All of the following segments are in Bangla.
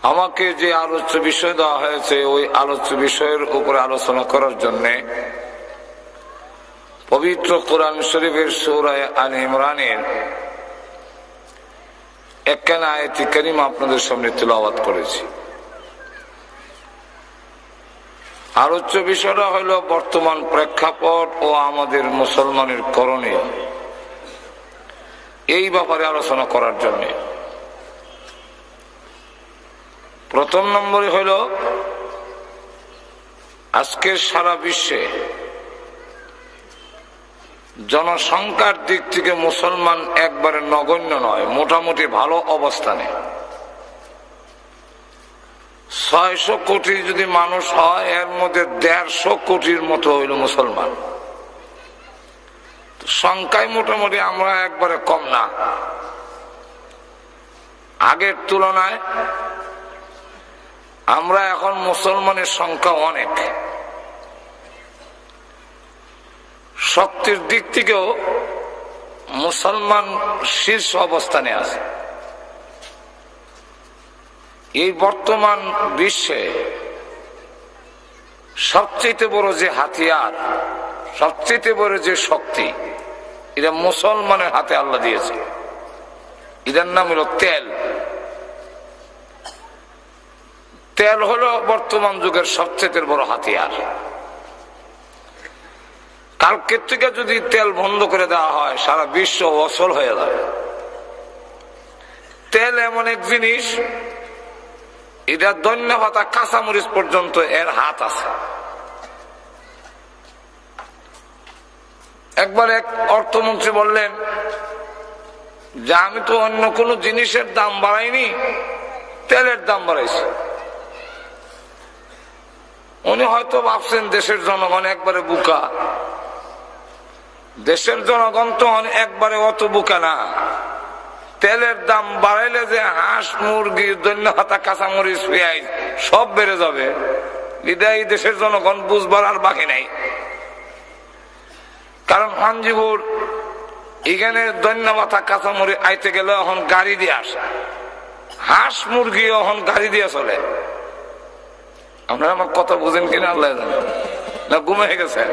আমাকে যে আলোচ্য বিষয় দেওয়া হয়েছে ওই আলোচ্য বিষয়ের উপরে আলোচনা করার জন্য পবিত্র কোরআন শরীফের সূরা আলে ইমরানের একখানা আয়াত কারিমা আপনাদের সামনে তিলাওয়াত করেছি। আলোচ্য বিষয়টা হল বর্তমান প্রেক্ষাপট ও আমাদের মুসলমানের করণীয়, এই ব্যাপারে আলোচনা করার জন্য। প্রথম নম্বরে হইল আজকের সারা বিশ্বে জনসংখ্যার দিক থেকে মুসলমান একবারে নগণ্য নয়, মোটামুটি ভালো অবস্থানে। 600 কোটি যদি মানুষ হয়, এর মধ্যে 150 কোটির মতো হইল মুসলমান। সংখ্যায় মোটামুটি আমরা একবারে কম না। আগের তুলনায় আমরা এখন মুসলমানের সংখ্যা অনেক। শক্তির দিক থেকেও মুসলমান শীর্ষ অবস্থানে আছে। এই বর্তমান বিশ্বে সবচেয়ে বড় যে হাতিয়ার, সবচেয়ে বড় যে শক্তি, এটা মুসলমানের হাতে আল্লাহ দিয়েছে। এটার নাম হলো তেল। তেল হলো বর্তমান যুগের সবচেয়ে বড় হাতিয়ার। কালকের থেকে যদি তেল বন্ধ করে দেওয়া হয়, সারা বিশ্ব অচল হয়ে যাবে। তেল এমন এক জিনিস, এটা ধনিয়া পাতা কাঁচামরিচ পর্যন্ত এর হাত আছে। একবার এক অর্থমন্ত্রী বললেন যে আমি তো অন্য কোনো জিনিসের দাম বাড়াইনি, তেলের দাম বাড়াইছি। উনি হয়তো ভাবছেন দেশের জনগণ একবারে বোকা। দেশের জনগণ তো একবারে অত বোকা না। তেলের দাম বাড়াইলে যে হাঁস, মুরগি, ধনিয়া পাতা, কাঁচামরিচ, পেঁয়াজ সব বেড়ে যাবে, এটাই দেশের জনগণ বুঝবার আর বাকি নাই। কারণ হাঞ্জিপুর এখানে ধনিয়া পাতা, কাঁচামরিচ আইতে গেলে এখন গাড়ি দিয়ে আসে, হাঁস মুরগি এখন গাড়ি দিয়ে চলে। আপনারা আমার কথা বুঝেন কিনা আল্লাহ জানেন, না ঘুমিয়ে গেছেন?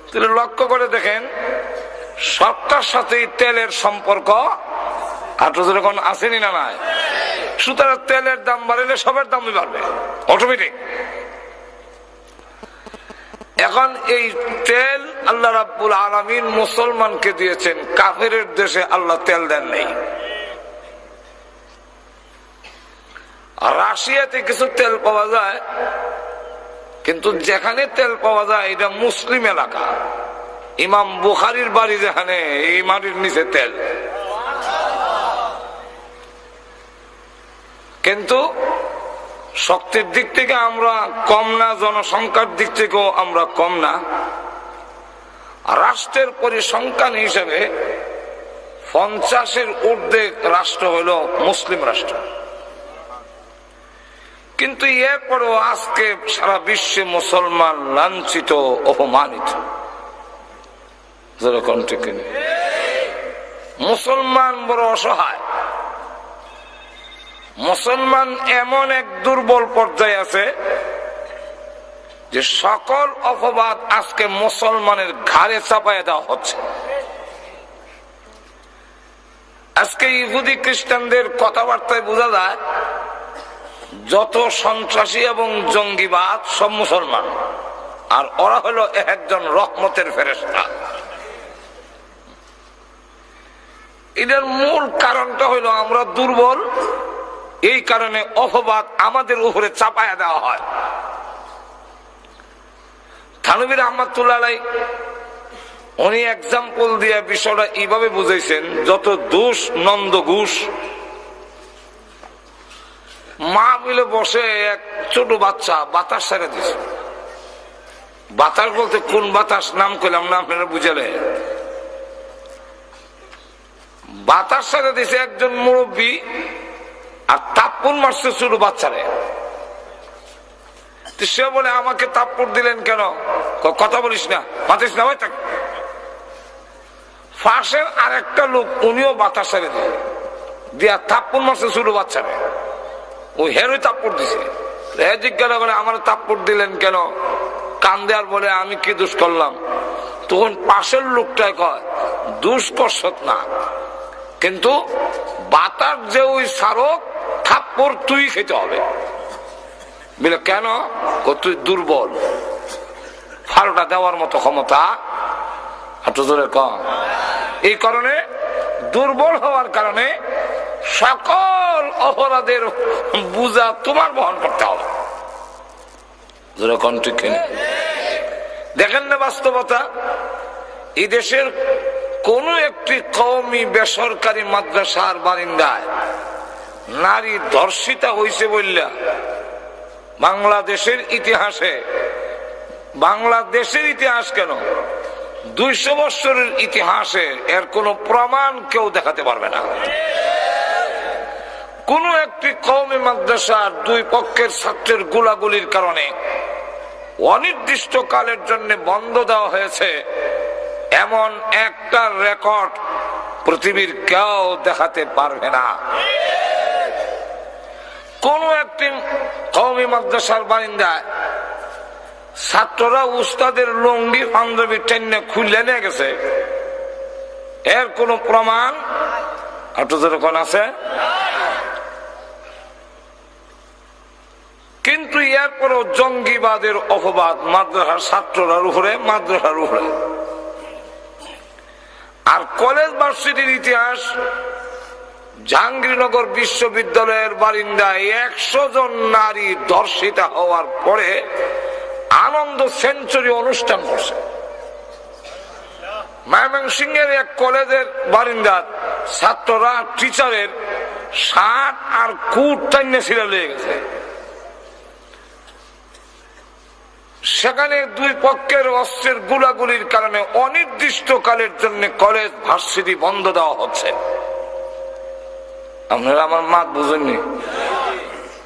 তাহলে লক্ষ্য করে দেখেন, সবটার সাথেই তেলের সম্পর্ক যখন আসেনি না নাই। সুতরাং তেলের দাম বাড়লে সবের দামই বাড়বে অটোমেটিক। এখন এই তেল আল্লাহ রাব্বুল আলামিন মুসলমানকে দিয়েছেন, কাফেরের দেশে আল্লাহ তেল দেন নাই। রাশিয়াতে কিছু তেল পাওয়া যায়, কিন্তু যেখানে তেল পাওয়া যায় এটা মুসলিম এলাকা। ইমাম বুখারীর বাড়ি যেখানে, এই মাটির নিচে তেল। কিন্তু শক্তির দিক থেকে আমরা কম না, জনসংখ্যার দিক থেকেও আমরা কম না। রাষ্ট্রের পরিসংখ্যান হিসেবে 50-এর ঊর্ধ্বে রাষ্ট্র হইল মুসলিম রাষ্ট্র। কিন্তু এরপরেও আজকে সারা বিশ্বে মুসলমান লাঞ্ছিত, অপমানিত। যেরকম ঠিক মুসলমান বড় অসহায়। মুসলমান এমন এক দুর্বল পর্যায়ে আছে যে সকল অপবাদ আজকে মুসলমানের ঘাড়ে চাপায় দেওয়া হচ্ছে। আজকে ইহুদি খ্রিস্টানদের কথাবার্তায় বোঝা যায় যত সন্ত্রাসী এবং জঙ্গিবাদ সব মুসলমান, আর ওরা হলো একজন রহমতের ফেরেশতা। এটার মূল কারণটা হলো আমরা দুর্বল, এই কারণে অপবাদ আমাদের উপরে চাপায়া দেওয়া হয়। থানভী রাহমাতুল্লাহ আলাইহি উনি এক্সাম্পল দিয়ে বিষয়টা এইভাবে বুঝাইছেন, যত দোষ নন্দ ঘোষ। মা মিলে বসে এক ছোট বাচ্চা বাতাস ছেড়ে দিছে। বাতাস বলতে কোন বাতাস নাম করলাম না, আপনারা বুঝালে। বাতাস ছেড়ে দিছে একজন মুরব্বী, আর তাপ্পর মারছে ছোট বাচ্চারে। সে বলে আমাকে তাপ্পর দিলেন কেন? কথা বলিস না, মাতিস না, ভাই থাক। পাশের আরেকটা লোক উনিও বাতাস ছেড়ে দিয়া তাপ্পর মারছে ছোট বাচ্চারে। ওই হেরোই তাপ্পড় দিছে। জিজ্ঞাসা করে আমার তাপ্পড় দিলেন কেন? কান্দে আর বলে আমি কি দোষ করলাম? তখন পাশের লোকটাই কয় দোষ করছত না, কিন্তু বাতার যে ওই সারক থাপ্পড় তুই খেতে হবে। বলে কেন? তুই দুর্বল, ফাড়োটা দেওয়ার মতো ক্ষমতা এত জোরে কম। এই কারণে দুর্বল হওয়ার কারণে সকল অপরাধের বোঝা তোমার বহন করতে হবে। দেখেন না বাস্তবতা, এই দেশের কোন একটি কওমি বেসরকারি মাদ্রাসার বারিন্দায় নারী ধর্ষিতা হইছে বললা বাংলাদেশের ইতিহাসে, বাংলাদেশের ইতিহাস কেন 200 বছরের ইতিহাসে এর কোন প্রমাণ কেউ দেখাতে পারবে না। কোন একটি কওমি মাদ্রাসার দুই পক্ষের ছাত্রের গোলাগুলির কারণে অনির্দিষ্ট কালের জন্য বন্ধ দেওয়া হয়েছে, এমন একটা রেকর্ড পৃথিবীর কেউ দেখাতে পারবে না। কোন একটি কওমি মাদ্রাসার বারিন্দায় ছাত্ররা উস্তাদের লুঙ্গি পাঞ্জাবি টেনে খুলে নিয়ে গেছে, এর কোন প্রমাণ যখন আছে? কিন্তু এরপরও জঙ্গিবাদের অপবাদ মাদ্রাসার ছাত্ররার উপরে, মাদ্রাসার উপরে। আর কলেজ ভার্সিটির ইতিহাস, জাহাঙ্গীরনগর বিশ্ববিদ্যালয়ের বারিন্দায় 100 জন নারী ধর্ষিতা হওয়ার পরে আনন্দ সেঞ্চুরি অনুষ্ঠান করছে। ময়মনসিংহের এক কলেজের বারিন্দার ছাত্ররা টিচারের শার্ট আর কুট টাইনে ছিঁড়ে লেগে গেছে। সেখানে দুই পক্ষের অস্ত্রের গুলাগুলির কারণে অনির্দিষ্টকালের জন্য কলেজ ভার্সিটি বন্ধ দেওয়া হচ্ছে। আপনারা আমার মাত বুঝেননি?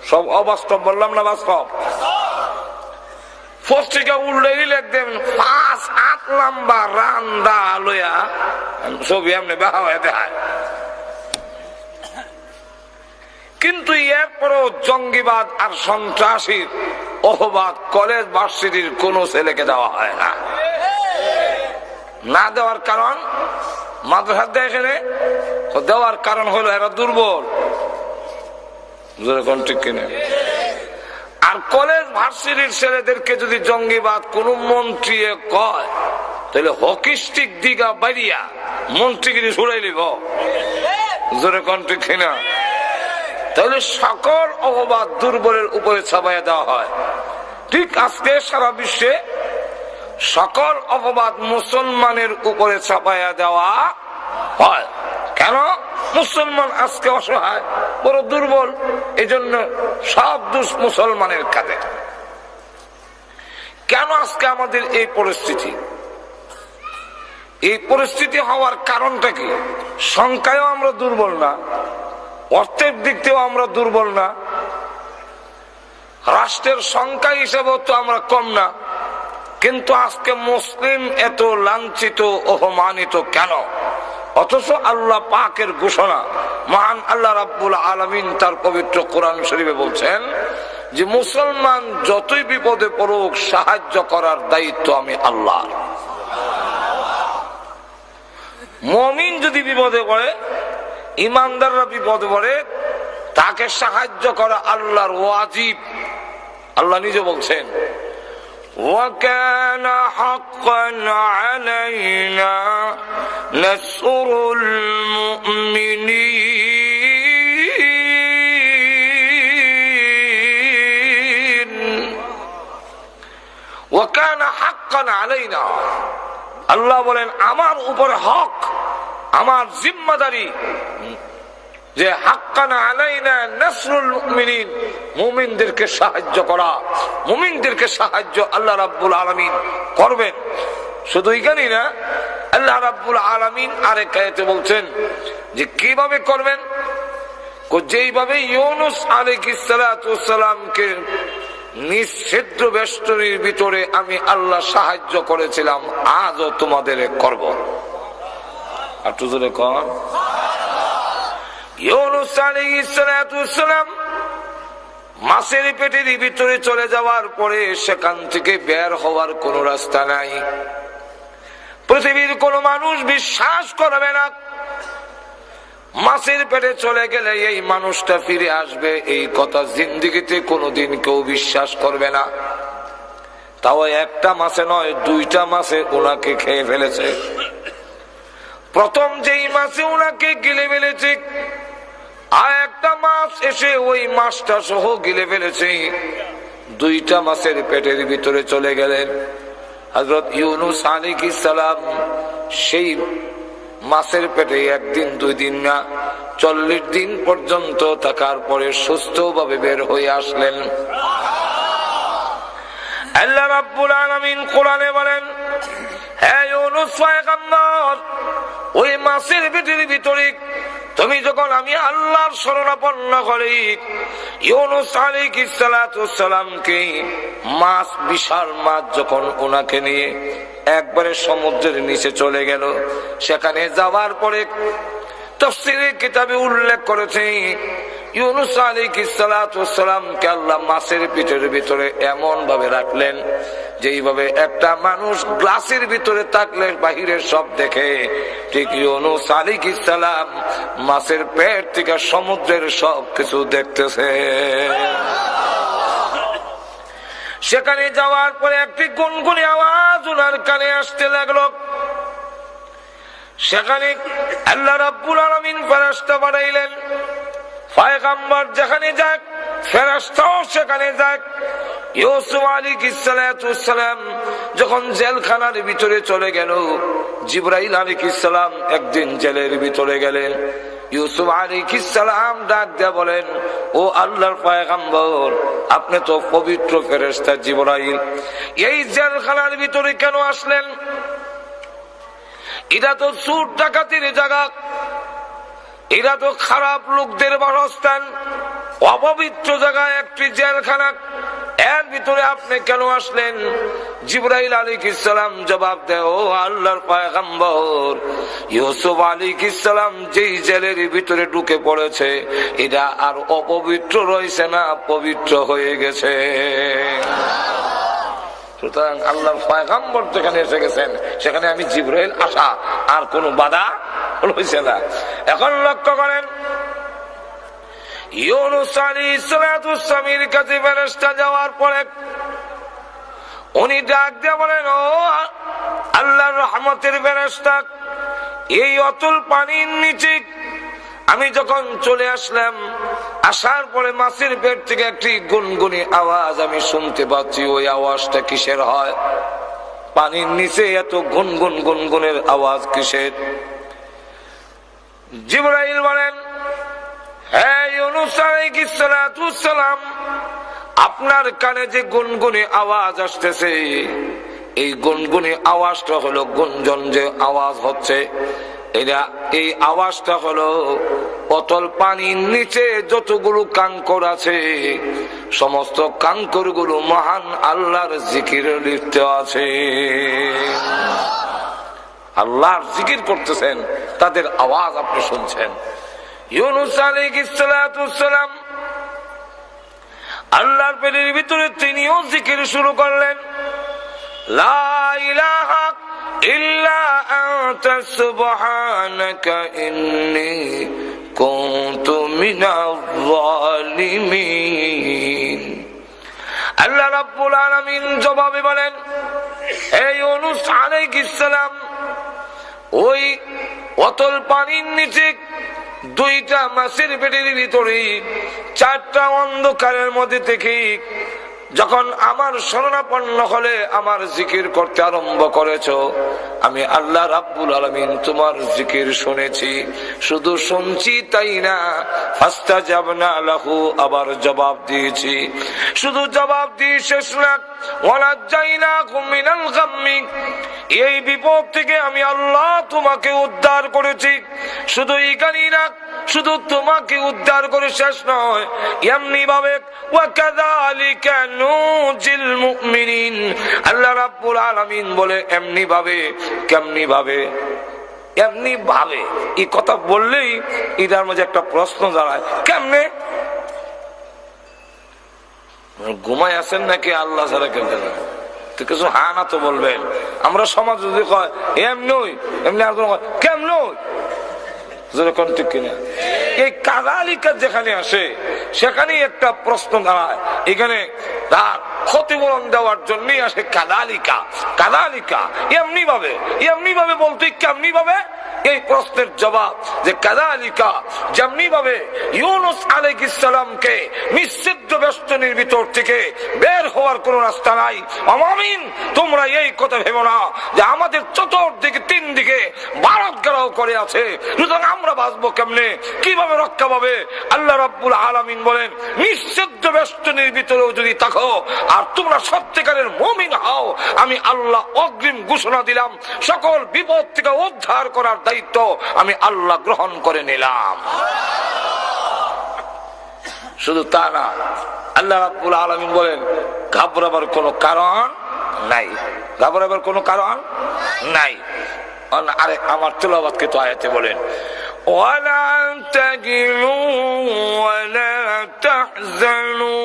সব অবাস্তব বললাম না বাস্তব? পত্রিকা উল্টে লিখবেন 5 8 লম্বা রান্দা লইয়া ছবি এমনি বেহা হয়ে দেখায়। কিন্তু এরপরও জঙ্গিবাদ আর সন্ত্রাসীর অপবাদ কলেজ ভার্সিটির কোন ছেলেকে দেওয়া হয় না। না দেওয়ার কারণ মাদ্রাসা দেখে দেওয়ার কারণ হলো এরা দুর্বল। ঠিক কিনা? আর কলেজ ভার্সিটির ছেলেদেরকে যদি জঙ্গিবাদ কোন মন্ত্রী কয়, তাহলে হকিস্টিক দিঘা বাড়িয়া মন্ত্রীগিরি ছুড়াই লিব। জোরে কোন ঠিক কিনা? তাহলে সকল অপবাদ দুর্বলের উপরে ছাপাইয়া দেওয়া হয়। ঠিক আজকে সারা বিশ্বে সকল অপবাদ মুসলমানের উপরে ছাপাইয়া দেওয়া হয়। কেন? মুসলমান আজকে অসহায়, বড় দুর্বল, এই জন্য সব দোষ মুসলমানের কাঁধে। কেন আজকে আমাদের এই পরিস্থিতি? এই পরিস্থিতি হওয়ার কারণটা কি? সংখ্যায়ও আমরা দুর্বল না, অর্থের দিক থেকেও আমরা দুর্বল না, রাষ্ট্রের সংখ্যা হিসেবেও তো আমরা কম না, কিন্তু আজকে মুসলিম এত লাঞ্ছিত অপমানিত কেন? অথচ আল্লাহ পাকের ঘোষণা, মহান আল্লাহ রাব্বুল আলামিন তার পবিত্র কোরআন শরীফে বলছেন যে মুসলমান যতই বিপদে পড়ুক সাহায্য করার দায়িত্ব আমি আল্লাহর। মুমিন যদি বিপদে পড়ে, ইমানদাররা বিপদে পড়ে, তাকে সাহায্য করা আল্লাহর ওয়াজিব। আল্লাহ নিজে বলছেন وَكَانَ حَقًّا عَلَيْنَا نَصْرُ الْمُؤْمِنِينَ وَكَانَ حَقًّا عَلَيْنَا। আল্লাহ বলেন আমার উপর হক, আমার জিম্মাদারি যে হাক্কান আলাইনা নাসরুল মুমিনিন, মুমিনদেরকে সাহায্য করা। মুমিনদেরকে সাহায্য আল্লাহ রাব্বুল আলামিন করবেন। শুধু এখানেই না, আল্লাহ রাব্বুল আলামিন আরেক আয়াতে বলছেন যে কিভাবে করবেন। যেইভাবে ইউনুস আলাইহিস সালাতু ওয়াস সালামকে নিঃছিদ্র বেষ্টনীর ভিতরে আমি আল্লাহ সাহায্য করেছিলাম, আজও তোমাদের করব। আর তুজরে কোন ইউনুস আলাইহিস সালাতু ওয়াস সালাম মাছের পেটের ভিতরে চলে যাওয়ার পরে সেখান থেকে বের হওয়ার কোনো রাস্তা নাই। পৃথিবীর কোনো মানুষ বিশ্বাস করবে না মাছের পেটে চলে গেলে এই মানুষটা ফিরে আসবে, এই কথা জিন্দেগিতে কোনোদিন কেউ বিশ্বাস করবে না। তাও একটা মাছে নয়, দুইটা মাছে ওনাকে খেয়ে ফেলেছে। প্রথম যেই মাছে ওনাকে গিলে ফেলেছে, আর একটা মাছ এসে ওই মাছটা সহ গিলে ফেলেছে। দুইটা মাছের পেটের ভিতরে চলে গেলেন। হযরত ইউনূস আলাইহিস সালাম সেই মাছের পেটে একদিন দুই দিন না 40 দিন পর্যন্ত থাকার পরে সুস্থভাবে বের হয়ে আসলেন। আল্লাহ রাব্বুল আলামিন কোরআনে বলেন, হে ইউনূস পয়গম্বর, ওই মাছের পেটের ভিতরে তুমি যখন আমি আল্লাহর শরণাপন্ন করি, ইউনূস আলাইহিস সালাতু সালামকে মাছ, বিশাল মাছ যখন ওনাকে নিয়ে একবারে সমুদ্রের নিচে চলে গেল, সেখানে যাওয়ার পরে তাফসীরের কিতাবে উল্লেখ করেছে ইউনূস আলাইহিস সালাতু সালামকে আল্লাহ মাছের পেটের ভিতরে এমন ভাবে রাখলেন যেইভাবে একটা মানুষ গ্লাসের ভিতরে থাকলে বাহিরের সব দেখে, ঠিক ইউনূস আলাইহিস সালাম মাছের পেট থেকে সমুদ্রের সব কিছু দেখতেছে। সেখানে যাওয়ার পরে একটি গুনগুনি আওয়াজ ওনার কানে আসতে লাগলো। সেখানে আল্লাহ রাব্বুল আলামিন ফেরেশতা পাঠাইলেন, পয়গম্বর যেখানে যাক ফেরেশতাও সেখানে যাক। ইউসুফ আলাইহিস সালাতু সালাম যখন জেলখানার ভিতরে চলে গেল, জিবরাইল আলাইহিস সালাম একদিন জেলের ভিতরে গেলেন। ইউসুফ আলাইহিস সালাম ডাক দিয়ে বলেন, ও আল্লাহর পয়গম্বর, আপনি তো পবিত্র ফেরেশতা জিবরাইল, এই জেলখানার ভিতরে কেন আসলেন? এটা তো চোর ডাকাতির জায়গা, এরা তো খারাপ লোকদের বাসস্থান, অপবিত্র জায়গায় একটি জেলখানা, এর ভিতরে আপনি কেন আসলেন? জিবরাইল আলাইহিস সালাম জবাব দেয়, ও আল্লাহর পয়গম্বর, ইউসুফ আলাইহিস সালাম যেই জেলের ভিতরে ঢুকে পড়েছে, এটা আর অপবিত্র রয়েছে না, পবিত্র হয়ে গেছে। সুতরাং আল্লাহর পয়গম্বর যেখানে এসে গেছেন, সেখানে আমি জিবরাইল আসা আর কোনো বাধা হইছে না। এখন লক্ষ্য করেন, ইউনূস আলাইহিস সালাতু সালামের কাছে ফেরেশতা যাওয়ার পরে উনি ডাক দিয়ে বলেন, ও আল্লাহর রহমতের ফেরেশতা, এই অতল পানির নিচে আমি যখন চলে আসলাম, আসার পরে মাছের পেট থেকে একটি গুনগুনি আওয়াজ আমি শুনতে পাচ্ছি। ওই আওয়াজটা কিসের হয়? পানির নিচে এত গুনগুন গুনগুনের আওয়াজ কিসের? জিবরাইল বলেন, হে ইউনূস আলাইহিস সালাতু সালাম, আপনার কানে যে গুনগুনি আওয়াজ আসতেছে, এই গুনগুনি আওয়াজটা হলো গুঞ্জন যে আওয়াজ হচ্ছে, এই আওয়াজটা হলো অতল পানির নিচে যতগুলো কাঙ্কর আছে, সমস্ত কাঙ্কর গুলো মহান আল্লাহর জিকিরে লিপ্ত আছে। আল্লাহর জিকির করতেছেন, তাদের আওয়াজ আপনি শুনছেন। ইউনূস আলাইহিস সালাতু সালাম আল্লাহর পেটের ভিতরে তিনিও জিকির শুরু করলেন, লা ইলাহা ইল্লা আনতা সুবহানাকা ইন্নী কুনতু মিনাজ জালিমিন। আল্লাহ রাব্বুল আলামিন জবাবে বলেন, হে ইউনূস আলাইহিস সালাম, ওই অতল পানির নিচে দুইটা মাছের পেটের ভিতরে চারটা অন্ধকারের মধ্যে থেকে যখন আমার শরণাপন্ন হলে আমার জিকির করতে আরম্ভ করেছো, আমি আল্লাহ রাব্বুল আলামিন তোমার জিকির শুনেছি। শুধু শুনছি তাই না, ফাস্তাজাবনা লাহু, আবার জবাব দিয়েছি। শুধু জবাব দিয়ে শেষ না, ওয়ানাজ্জাইনাকুম মিনাল গাম্মি, এই বিপদ থেকে আমি আল্লাহ তোমাকে উদ্ধার করেছি। শুধু এইখানেই না, শুধু তোমাকে উদ্ধার করে শেষ নয়, এমনি ভাবে ওয়াকাযালিকা নুজিল মুমিনিন, আল্লাহ রাব্বুল আলামিন বলে এমনি ভাবে। কেমনি ভাবে? এমনি ভাবে। এই কথা বললেই এটার মধ্যে একটা প্রশ্ন দাঁড়ায়, কেমনে? ঘুমাই আছেন নাকি আল্লাহ ছাড়া কেউ জানে? তো কিছু হা না তো বলবেন। আমরা সমাজ যদি কয় এমনি এমনি আর কেমন যেরকম ঠিক কিনা, এই কাদালিকা যেখানে আসে সেখানেই একটা প্রশ্ন দাঁড়ায়। এখানে তার ক্ষতিপূরণ দেওয়ার জন্যই আসে কাদালিকা। কাদালিকা এমনি ভাবে বলতে কেমনি ভাবে, এই প্রশ্নের জবাব যে কাদালিকা যেমনি ভাবে ইউনুস আলাইহিস সালামকে নিষিদ্ধ বেষ্টনীর ভিতর থেকে বের হওয়ার কোন রাস্তা নাই। আমিন, তোমরা এই কথা ভেবো না যে আমাদের চতুর্দিকে তিন দিকে ভারত ঘেরাও করে আছে, সুতরাং আমরা বাঁচবো কেমনে, কিভাবে রক্ষা পাবে। আল্লাহ রাব্বুল আলামিন বলেন, নিষিদ্ধ বেষ্টনীর ভিতরেও যদি থাকো আর তোমরা সত্যিকারের মুমিন হও, আমি আল্লাহ অগ্রিম ঘোষণা দিলাম, সকল বিপদ থেকে উদ্ধার করার দায়িত্ব আমি আল্লাহ গ্রহণ করে নিলাম। শুধু তা না, আল্লাহ রাব্বুল আলামিন বলেন ঘাবড়াবার কোনো কারণ নাই, ঘাবড়াবার কোনো কারণ নাই। আরে আমার তিলাওয়াতকে তো আয়াতে বলেন, ওয়ালা তাহিনু ওয়ালা তাহজানু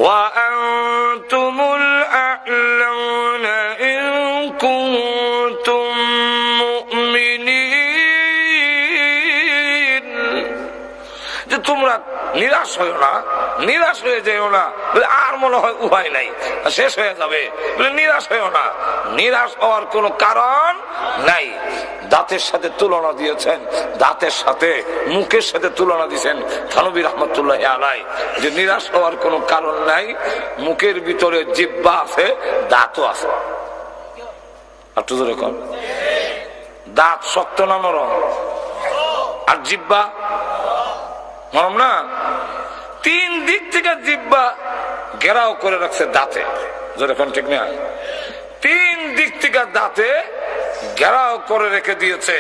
ওয়া আনতুমুল আ'লাউনা ইন কুনতুম মুমিনিন। যে তোমরা নিরাশ হয়েও না, নিরাশ হয়ে যেও না, আর মনে হয় উপায় নাই, শেষ হয়ে যাবে, নিরাশ হয়েও না। নিরাশ হওয়ার কোনো কারণ নাই। দাঁতের সাথে তুলনা দিয়েছেন, দাঁতের সাথে মুখের সাথে তুলনা দিয়েছেন থানবী রহমতুল্লাহ আলাইহি, যে নিরাশ হওয়ার কোনো কারণ নাই। মুখের ভিতরে জিহ্বা আছে, দাঁতও আছে। একটু জোরে কর, দাঁত শক্ত না নরম? আর জিহ্বা নরম না? তিন দিক থেকে জিহ্বা ঘেরাও করে রাখছে দাঁতে, যেরকম ঠিক না? তিন দিক থেকে দাঁতে ঘেরাও করে রেখে দিয়েছে।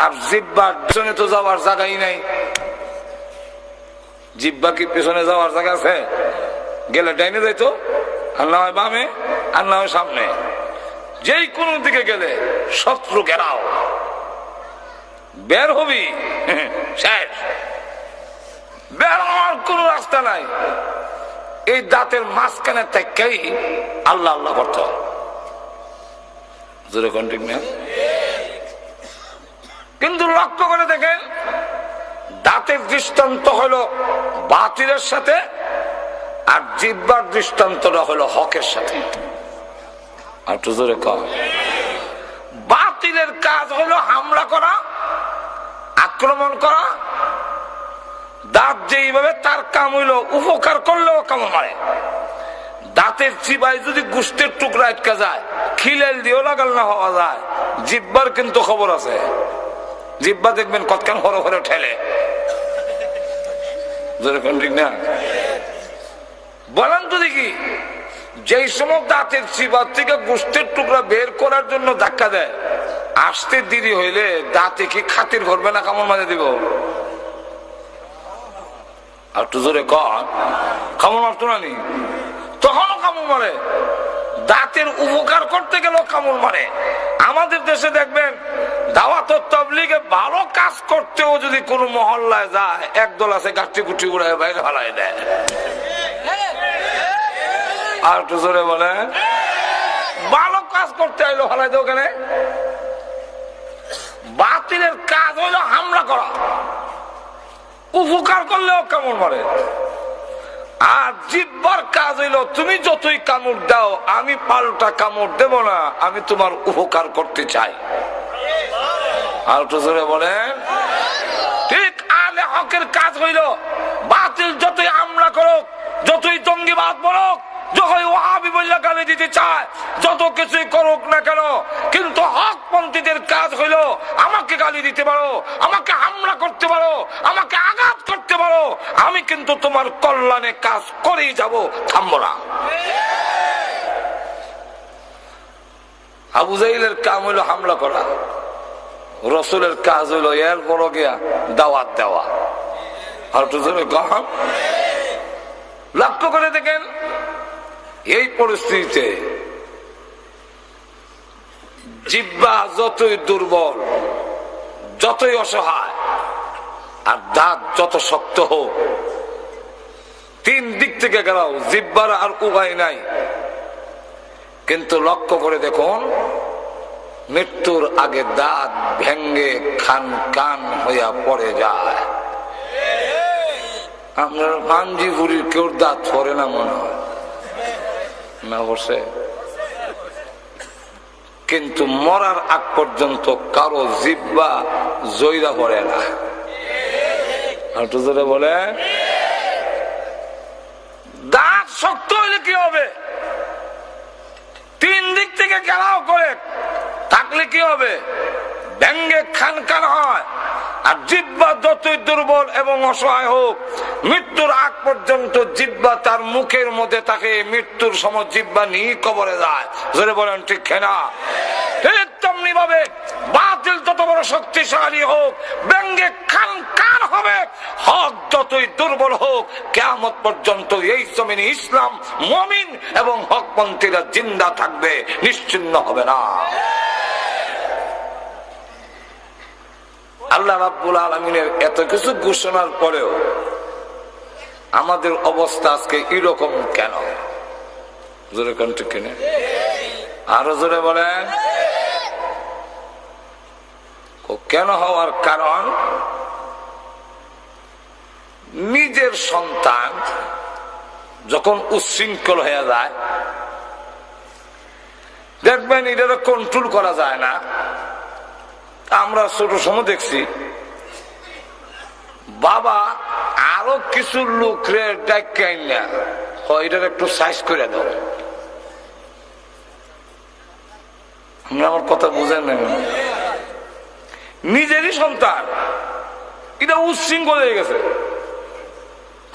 আর জিহ্বার পিছনে তো যাওয়ার জায়গাই নাই। জিহ্বা কি পিছনে যাওয়ার জায়গা আছে? গেলে ডাইনে যাইতো, আর না হয় বামে, আর না হয় সামনে। যেই কোনো দিকে গেলে শত্রু ঘেরাও, বের হবি শেষ, বের হওয়ার কোন রাস্তা নাই। এই দাঁতের মাঝখানে থেকেই আল্লাহ আল্লাহ করতে হয়। কিন্তু লক্ষ্য করে দেখেন, দাঁতের দৃষ্টান্ত হলো বাতিলের সাথে, আর জিহ্বার দৃষ্টান্তটা হলো হকের সাথে। আর তো জোরে কম। বাতিলের কাজ হলো হামলা করা, আক্রমণ করা। দাঁত যেইভাবে তার কাম হইল উপকার করলেও কামড় মারে। দাঁতের চিবায় যদি গোষ্ঠের টুকরা আটকা যায়, খিলেল দিয়েও লাগাল না হওয়া যায়। জিহ্বার কিন্তু খবর আছে, জিহ্বা দেখবেন কতক্ষণ হরে হরে ঠেলে। ঠিক না? বলেন তো দেখি, যেই সময় দাঁতের চিবার থেকে গোষ্ঠের টুকরা বের করার জন্য ধাক্কা দেয়, আসতে দেরি হইলে দাঁতে কি খাতির করবে না কামড় মারে দিব? আর একটু জোরে কর, কামড় মারতো না নি? তখনও কামড় মারে। দাঁতের উপকার করতে গেলেও কামড় মারে। আমাদের দেশে দেখবেন দাওয়াত ও তাবলীগে ভালো কাজ করতেও যদি কোন মহল্লায় যায়, একদল আছে গাছটি গুটি উড়ায় বাইরে ফালাই দেয়। আর একটু জোরে বলে, ভালো কাজ করতে আইলো ফালাই দেয় ওখানে। বাতিলের কাজ হইলো হামলা করা, উপকার করলেও কামড় মারে। আর জিহ্বার কাজ হইলো তুমি যতই কামড় দাও, আমি পাল্টা কামড় দেব না, আমি তোমার উপকার করতে চাই। আর একটু জোরে বলেন। ঠিক আলে হকের কাজ হইলো বাতিল যতই হামলা করুক, যতই জঙ্গিবাদ বলুক, যতই ওয়াহাবি বইলা গালি দিতে চায়, যত কিছুই করুক না কেন, কিন্তু হকপন্থীদের কাজ হইলো আমাকে গালি দিতে পারো, আমাকে হামলা করতে পারো, আমাকে আঘাত করতে পারো, আমি কিন্তু তোমার কল্যাণে কাজ করেই যাব, থামবো না। আবু জাহিলের কাম হইলো হামলা করা, রসুলের কাজ হইলো এর বড় গিয়া দাওয়াত দেওয়া। আর লক্ষ্য করে দেখেন, এই পরিস্থিতিতে জিহ্বা যতই দুর্বল, যতই অসহায়, আর দাঁত যত শক্ত হোক, তিন দিক থেকে গেলাও, জিহ্বার আর উপায় নাই। কিন্তু লক্ষ্য করে দেখুন, মৃত্যুর আগে দাঁত ভেঙ্গে খান কান হইয়া পড়ে যায়। আপনার মানজিপুরির কেউ দাঁত পড়ে না মনে হয় না, বসে। কিন্তু মরার আগ পর্যন্ত কারো জিহ্বা জয়রা পড়ে না। বলে দাঁত শক্ত হইলে কি হবে? তিন দিক থেকে ঘেরাও করে থাকলে কি হবে? ভেঙ্গে খান খান হয়। আর জিহ্বা যতই দুর্বল এবং অসহায় হোক, মৃত্যুর আগ পর্যন্ত জিহ্বা তার মুখের মধ্যে থাকে। মৃত্যুর সময় জিহ্বা নিয়ে কবরে যায়। জোরে বলেন ঠিক না? তেমনি ভাবে বাতিল যত বড় শক্তিশালী হোক, ব্যঙ্গে খান খান হবে। হক যতই দুর্বল হোক, কিয়ামত পর্যন্ত এই জমিনে ইসলাম, মুমিন এবং হকপন্থীরা জিন্দা থাকবে, নিশ্চিন্ন হবে না। আল্লাহ রাব্বুল আলামিনের এত কিছু ঘোষণার পরেও আমাদের অবস্থা আজকে এরকম কেন? জোরে কোন ঠিক কিনা? আরো জোরে বলেন। কেন হওয়ার কারণ, নিজের সন্তান যখন উচ্ছৃঙ্খল হয়ে যায়, দেখবেন এটাকে কন্ট্রোল করা যায় না। আমরা ছোট সময় দেখছি বাবা আরো কিছু লোকরে ডাকাই না, এটার একটু সাইজ করে দাও। আমার কথা বুঝেন না? নিজেরই সন্তান, এটা উচ্ছৃঙ্খল হয়ে গেছে,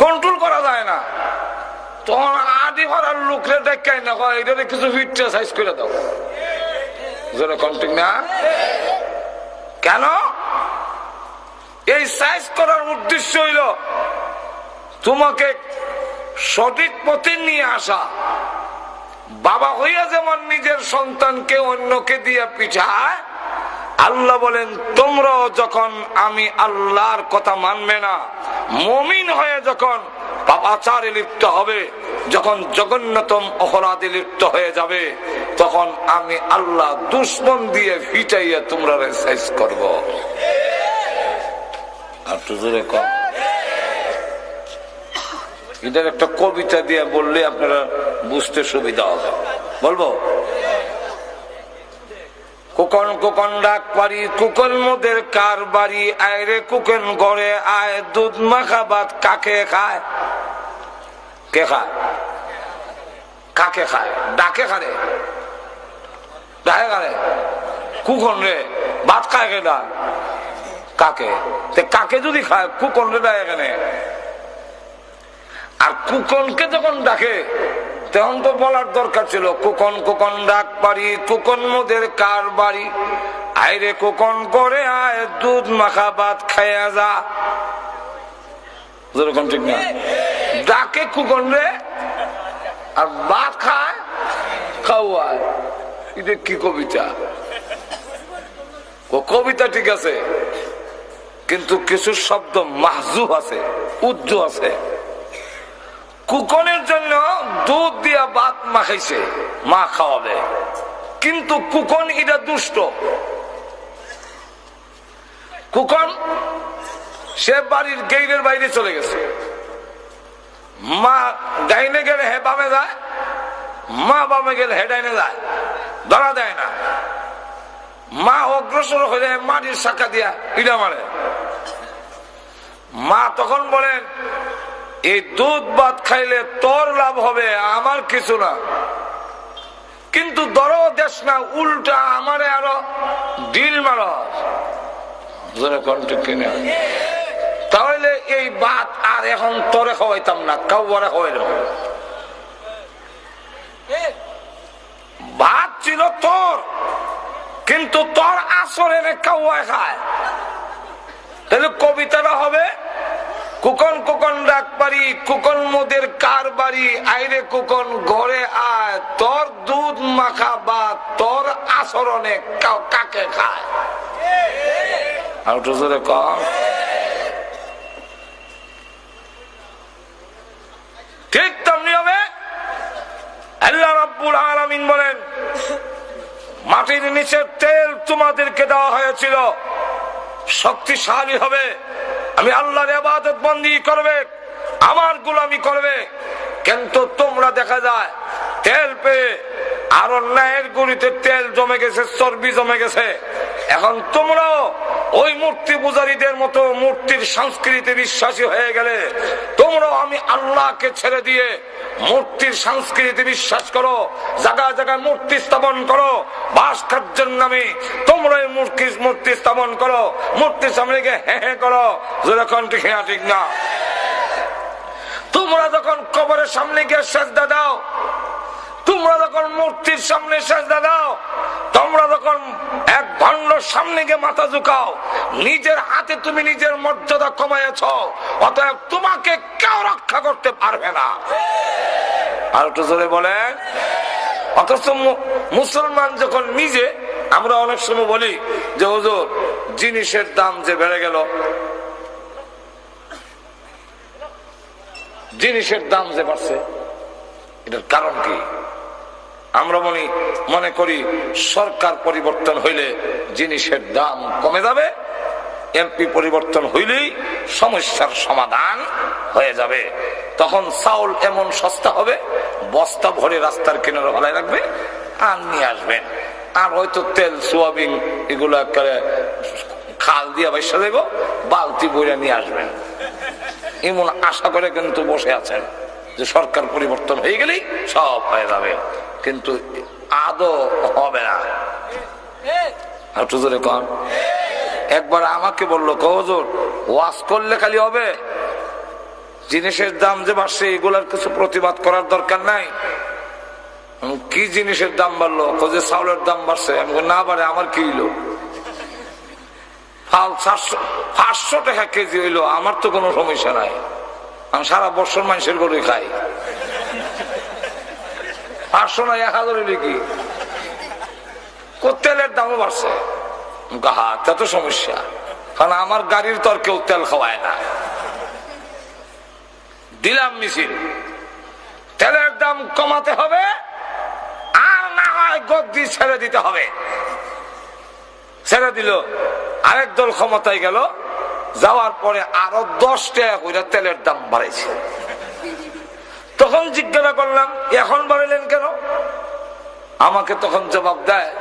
কন্ট্রোল করা যায় না। তখন আদি ভরার লোকরে ডাকাই না, এটারে কিছু ফিটটা সাইজ করে দাও। যেটা কন্টিক না কেন? এই সাইজ করার উদ্দেশ্য হইল তোমাকে সঠিক পথে নিয়ে আসা। বাবা হইয়া যেমন নিজের সন্তানকে অন্যকে দিয়ে পিঠায়, আল্লাহ বলেন তোমরাও যখন আমি আল্লাহর কথা মানবে না, মুমিন হয়ে যখন পাপাচারে লিপ্ত হবে, যখন জঘন্যতম অপরাধে লিপ্ত হয়ে যাবে, তখন আমি আল্লাহ দুশ্মন দিয়ে ফিটাইয়া তোমরা সাইজ করব। আর জোরে কম, এটার একটা কবিতা দিয়ে বললে আপনারা বুঝতে সুবিধা হবে। বলবো? কুকন কুকন ডাক পারি, কুকন মোদের কার বাড়ি, আয় রে কুকন ঘরে আয়, দুধ মাখা ভাত কাকে খায়? কে খায়? কাকে খায়? ডাকে খারে, ডাকে খারে। কুকন রে ভাত খায় কে? ডাক কাকে? কাকে যদি খায় কুকন রে ডাকে এখানে। আর কুকনকে যখন ডাকে তখন তো বলার দরকার ছিল, কুকন কুকন ডাক পারি, কুকন মোদের কার বাড়ি, আইরে কুকন করে আয়, দুধ মাখা ভাত খাইয়া যা। যেরকম ঠিক না? ডাকে কুকন রে আর ভাত খায় খাওয়ায়। এটা কি কবিতা? কবিতা ঠিক আছে, কিন্তু কিছু শব্দ মাহজুব আছে, উজ্জ আছে। কুকনের জন্য দুধ দিয়া ভাত মাখাইছে, মা খাওয়াবে, কিন্তু কুকন এটা দুষ্ট। কুকন সে বাড়ির গেইটের বাইরে চলে গেছে, মা ডাইনে গেলে হে বামে যায়, মা বামে গেলে হে ডাইনে যায়, ধরা দেয় না। মা অগ্রসর হয়ে মাটির শাখা দিয়া ইটা মারে। মা তখন বলেন এই দুধ ভাত খাইলে তোর লাভ হবে, আমার কিছু না, কিন্তু ধরো দেশ না, উল্টা আমারে আরো ডিল মারো। তাহলে এই ভাত আর এখন তোরে খাওয়াইতাম না, কাউরে খাওয়াইল। ভাত ছিল তোর, কিন্তু তোর আসরে কাউয়ায় খায়। তাহলে কবিতাটা হবে কুকন কুকন ডাক পারি, কুকন মোদের কার বাড়ি, আইরে কুকন ঘরে আয়, তোর দুধ মাখা বা তোর আচরণে কাকে খায়? আর একটু জোরে কম। রাব্বুল আলামিন বলেন, মাটির নিচের তেল তোমাদেরকে দেওয়া হয়েছিল, শক্তিশালী হবে, আমি আল্লাহর ইবাদত বন্দেগী করবে, আমার গোলামি করবে। কিন্তু তোমরা দেখা যায় তেল পেয়ে আর অন্যায়ের গুলিতে তেল জমে গেছে, চর্বি জমে গেছে। এখন তোমরাও ওই মূর্তি পূজারীদের মতো মূর্তির সংস্কৃতি বিশ্বাসী হয়ে গেলে তোমরাও আমি আল্লাহকে ছেড়ে দিয়ে মূর্তির সংস্কৃতি বিশ্বাস করো, জায়গায় জায়গায় মূর্তি স্থাপন করো, ভাস্কর্যের নামে তোমরা মূর্তি স্থাপন করো, মূর্তির সামনে গিয়ে হ্যাঁ হ্যাঁ করো, যেরকম ঠিক না ঠিক না। তোমরা যখন কবরের সামনে গিয়ে সেজদা দাও, তোমরা যখন মূর্তির সামনে সেজদা দাও, তোমরা যখন এক ভণ্ডর সামনে গিয়ে মাথা ঝুঁকাও, নিজের হাতে তুমি নিজের মর্যাদা কমাইয়াছ, অতএব তোমাকে কেউ রক্ষা করতে পারবে না। আর একটু জোরে বলেন। অথচ মুসলমান যখন নিজে, আমরা অনেক সময় বলি যে হুজুর জিনিসের দাম যে বেড়ে গেল, জিনিসের দাম যে বাড়ছে, এটার কারণ কি? আমরা মনে করি সরকার পরিবর্তন হইলে জিনিসের দাম কমে যাবে, এমপি পরিবর্তন হইলেই সমস্যার সমাধান হয়ে যাবে। তখন চাউল এমন সস্তা হবে, বস্তা ভরে রাস্তার কিনারে ভালাই রাখবে আর নিয়ে আসবেন। আর হয়তো তেল, সোয়াবিন এগুলো খাল দিয়ে বাইসা দেব, বালতি বইরা নিয়ে আসবেন। এমন আশা করে কিন্তু বসে আছেন যে সরকার পরিবর্তন হয়ে গেলেই সব হয়ে যাবে, কিন্তু আদৌ হবে না। একবার আমাকে বললো, হুজুর ওয়াজ করলে খালি হবে? জিনিসের দাম যে বাড়ছে এগুলার কিছু প্রতিবাদ করার দরকার নাই। কি জিনিসের দাম বাড়লো? যে চাউলের দাম বাড়ছে। আমি না বাড়ে আমার কি হইলো? 500 টাকা কেজি হইলো, আমার তো কোনো সমস্যা নাই, আমি সারা বছর মানুষের গরু খাই। 500 না 1000 হইলে কি? তেলের দামও বাড়ছে, তা তো সমস্যা, কারণ আমার গাড়ির তো আর কেউ তেল খাওয়ায় না। দিলাম মিছিল, তেলের দাম কমাতে হবে, আর না হয় গদ্দি ছেড়ে দিতে হবে। ছেড়ে দিল, আরেক দল ক্ষমতায় গেল, যাওয়ার পরে আরো 10 টাকা করে তেলের দাম বাড়াইছে। তখন জিজ্ঞাসা করলাম, এখন বাড়াইলেন কেন? আমাকে তখন জবাব দেয়,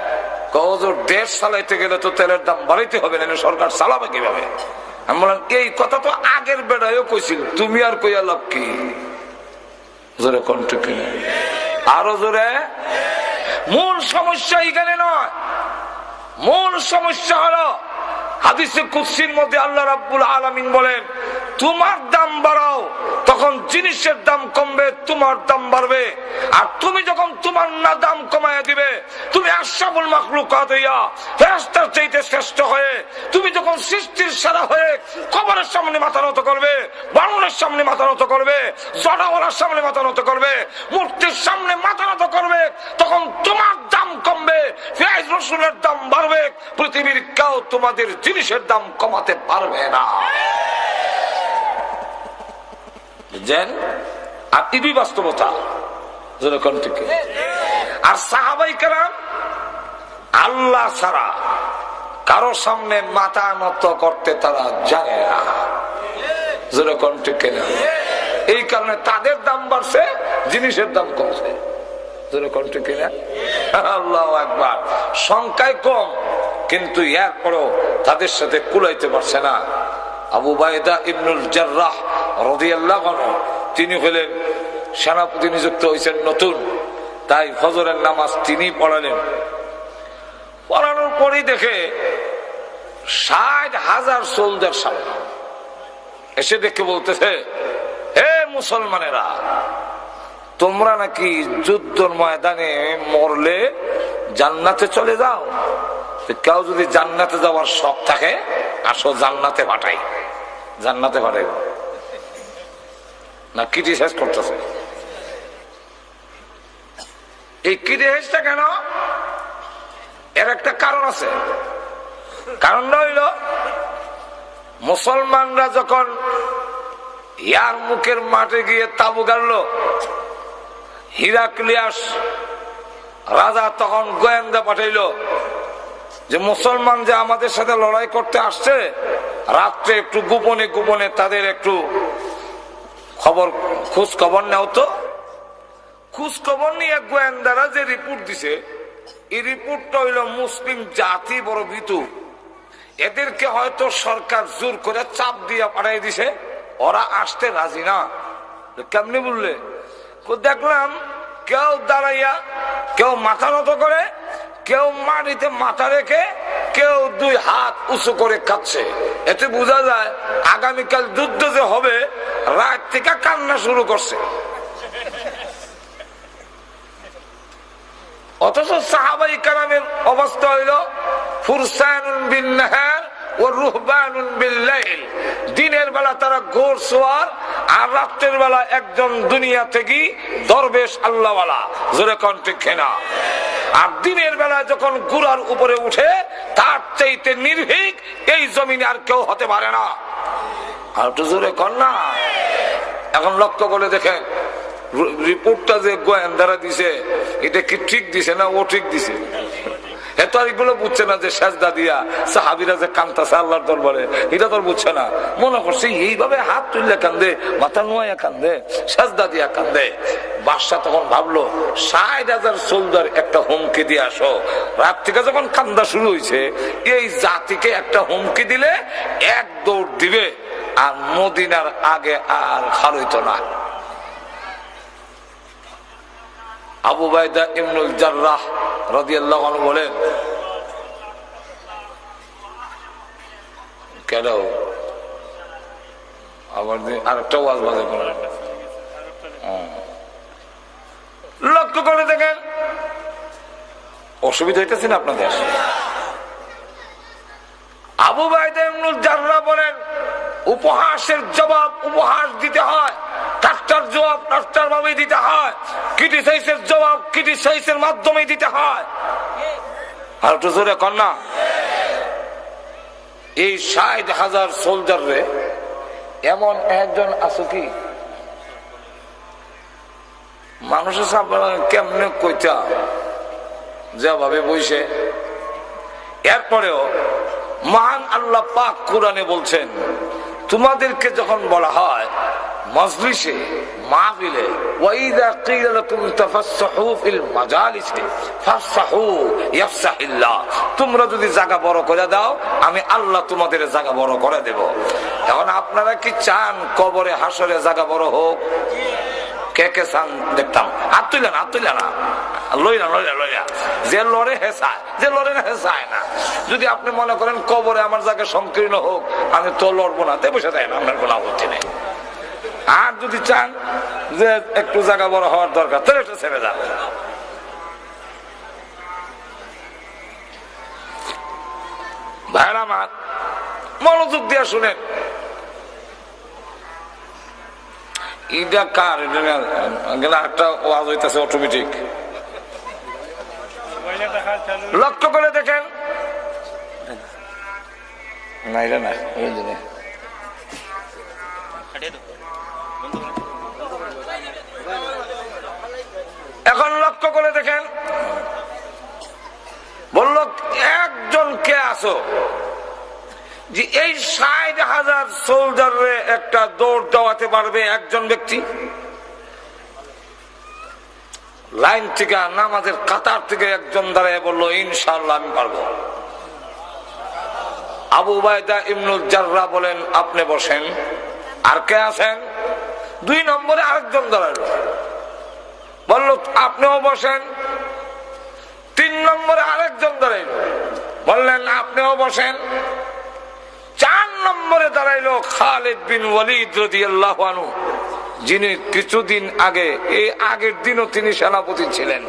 হুজুর দেশ চালাইতে গেলে তো তেলের দাম বাড়াইতে হবে, না সরকার চালাবে কিভাবে? আমি বললাম, এই কথা তো আগের বেড়ায়ও কইছিল, তুমি আর কইয়া লাভ কি? জোরে কণ্ঠ কিনে আরো জোরে। মূল সমস্যা এখানে নয়, মূল সমস্যা হলো হাদিসে কুদসির মধ্যে আল্লাহ রাব্বুল আলামিন বলেন, তোমার দাম বাড়াও, তখন জিনিসের দাম কমবে, তোমার দাম বাড়বে। আর তুমি যখন তোমার না দাম কমায় দিবে, তুমি আশরাফুল মাখলুকাত হইয়া ফেরেশতার চাইতে শ্রেষ্ঠ হয়ে, তুমি যখন সৃষ্টির সেরা হয়ে কবরের সামনে মাথা নত করবে, বানরের সামনে মাথা নত করবে, জড়াওয়ালার সামনে মাথা নত করবে, মূর্তির সামনে মাথা নত করবে, তখন তোমার দাম কমবে, পেঁয়াজ রসুনের দাম বাড়বে। পৃথিবীর কেউ তোমাদের জিনিসের দাম কমাতে পারবে না। আর এটি বাস্তবতা। আর সাহাবায়ে কেরাম আল্লাহ ছাড়া কারো সামনে মাথা নত করতে তারা জানে না। যেরকম ঠিক না, এই কারণে তাদের দাম বাড়ছে, জিনিসের দাম কমছে। যেরকম ঠিক না, আল্লাহু আকবার। সংখ্যায় কম, কিন্তু এরপরও তাদের সাথে কুলাইতে পারছে না। আবু উবাইদা ইবনুল জাররাহ রাদিয়াল্লাহু আনহু, তিনি হলেন সেনাপতি নিযুক্ত হয়েছেন নতুন, তাই ফজরের নামাজ তিনি পড়ালেন। পড়ানোর পরই দেখে 60,000 সোলজার সামনে এসে দেখে বলতেছে, হে মুসলমানেরা, তোমরা নাকি যুদ্ধের ময়দানে মরলে জান্নাতে চলে যাও? কেউ যদি জান্নাতে যাওয়ার শখ থাকে, আসো জান্নাতে পাঠাই। জান্নাতে পাঠাই না, ক্রিটিসাইজ করতেছে। এই ক্রিটিসাইজটা কেন? এর একটা কারণ আছে। কারণটা হইল, মুসলমানরা যখন ইয়ারমুকের মাঠে গিয়ে তাবু গাড়ল, হিরাক্লিয়াস রাজা তখন গোয়েন্দা পাঠাইলো যে মুসলমান যে আমাদের সাথে লড়াই করতে আসছে, রাত্রে একটু গোপনে গোপনে তাদের একটু খোঁজ খবর নেও তো। খোঁজ খবর নিয়ে গোয়েন্দারা যে রিপোর্ট দিছে, এই রিপোর্টটা হইল মুসলিম জাতি বড় ভীতু, এদেরকে হয়তো সরকার জোর করে চাপ দিয়ে পাঠাই দিছে, ওরা আসতে রাজি না। কেমনি বললে? দেখলাম কেউ দাঁড়াইয়া, কেউ মাথা নত করে, কেউ মাটিতে মাথা রেখে, কেউ দুই হাত উঁচু করে কাঁদছে। এতে বোঝা যায় আগামীকাল যুদ্ধ যে হবে, রাত থেকে কান্না শুরু করছে। অথচ সাহাবাই কারামের অবস্থা হইল ফুরসানুন বিন নাহার ও রুহবানুন বিল লাইল। দিনের বেলা তারা ঘোড় সোয়ার, আর রাতের বেলা একজন দুনিয়া থেকে দরবেশ আল্লাহওয়ালা, জোরে কোন ঠিক না? আর দিনের বেলা যখন ঘোড়ার উপরে উঠে, তার চাইতে নির্ভীক এই জমিনে আর কেউ হতে পারে না। আর একটু জোরে কর না। এখন লক্ষ্য করে দেখেন রিপোর্টটা যে গোয়েন্দারা দিছে, এটা কি ঠিক দিছে না ও ঠিক দিছে? এত আর এগুলো বুঝছে না যে সেজদা দিয়া সাহাবীরা যে কাঁদতেছে আল্লাহর দরবারে, এটা তো বুঝছে না। মনে করছে এইভাবে হাত তুললে কান্দে, মাথা নোয়া কান্দে, সেজদা দিয়া কান্দে। বাদশা তখন ভাবলো ৬০,০০০ সোলজার একটা হুমকি দিয়ে আসো। রাত থেকে যখন কান্দা শুরু হয়েছে, এই জাতিকে একটা হুমকি দিলে এক দৌড় দিবে, আর মদিনার আগে আর খারইতো না। আবু উবাইদা ইবনুল জাররাহ রাদিয়াল্লাহু আনহু বলেন, কেন আবার আরেকটা ওয়াজ বাজে করেন? লক্ষ্য করে দেখেন অসুবিধা হইতেছে না আপনাদের? আবু উবাইদা ইবনুল জাররাহ বলেন, উপহাসের জবাব উপহাস দিতে হয়, ঠাট্টার জবাব ঠাট্টার ভাবে দিতে হয়, ক্রিটিসাইজের জবাব ক্রিটিসাইজের মাধ্যমে দিতে হয়। আর একটু জোরে কর না। এই ৬০,০০০ সোলজার রে এমন একজন আছে কি মানুষের সামনে কেমনে কইতা যেভাবে বইছে। এরপরেও মহান আল্লাহ পাক কোরআনে বলছেন, তোমাদেরকে যখন বলা হয় মজলিসে মাহফিলে, ওয়াইদা কিলা লাকুম তাফাসসাহু ফিল মাজালিসি ফাসসাহু ইয়াফসাহিল্লাহ, তোমরা যদি জায়গা বড় করে দাও আমি আল্লাহ তোমাদের জায়গা বড় করে দেব। এখন আপনারা কি চান কবরে হাসরে জায়গা বড় হোক? কে কে চান দেখতাম? হাত তুলে না, হাত তুলে না, লইলা লইলা লইলা। যে লড়ে হেসায়, যে লড়ে না হেসায় না। যদি আপনি মনে করেন কবরে আমার জায়গা সংকীর্ণ হোক, আমি তো লড়বো না, তে বসে দেয় না, আপনার কোনো আপত্তি নেই। আর যদি চান যে একটু জায়গা বড় হওয়ার দরকার, তাহলে একটু ছেড়ে যান। ভাইরা আমার মনোযোগ দিয়ে শুনেন, এটা কার? একটা ওয়াজ হইতেছে অটোমেটিক। লক্ষ্য করে দেখেন, না এটা না, এখন লক্ষ্য করে দেখেন, বলল একজন কে আসো যে এই ৬০,০০০ সোলজারে একটা দৌড় দেওয়াতে পারবে একজন ব্যক্তি? লাইন থেকে নামাজের কাতার থেকে একজন দাঁড়ায় বললো, ইনশাআল্লাহ আমি পারবো। আবু উবাইদা ইবনুল জাররাহ বলেন, আপনি বসেন। আর কে আছেন? ২ নম্বরে আরেকজন দাঁড়ালো, বলল আপনিও বসেন। ৩ নম্বরে আরেকজন দাঁড়াইলো, বললেন আপনিও বসেন। ৪ নম্বরে দাঁড়াইলো খালিদ বিন ওয়ালিদ রাদিয়াল্লাহু আনহু, যিনি কিছুদিন আগে, এই আগের দিনও তিনি সেনাপতি ছিলেন।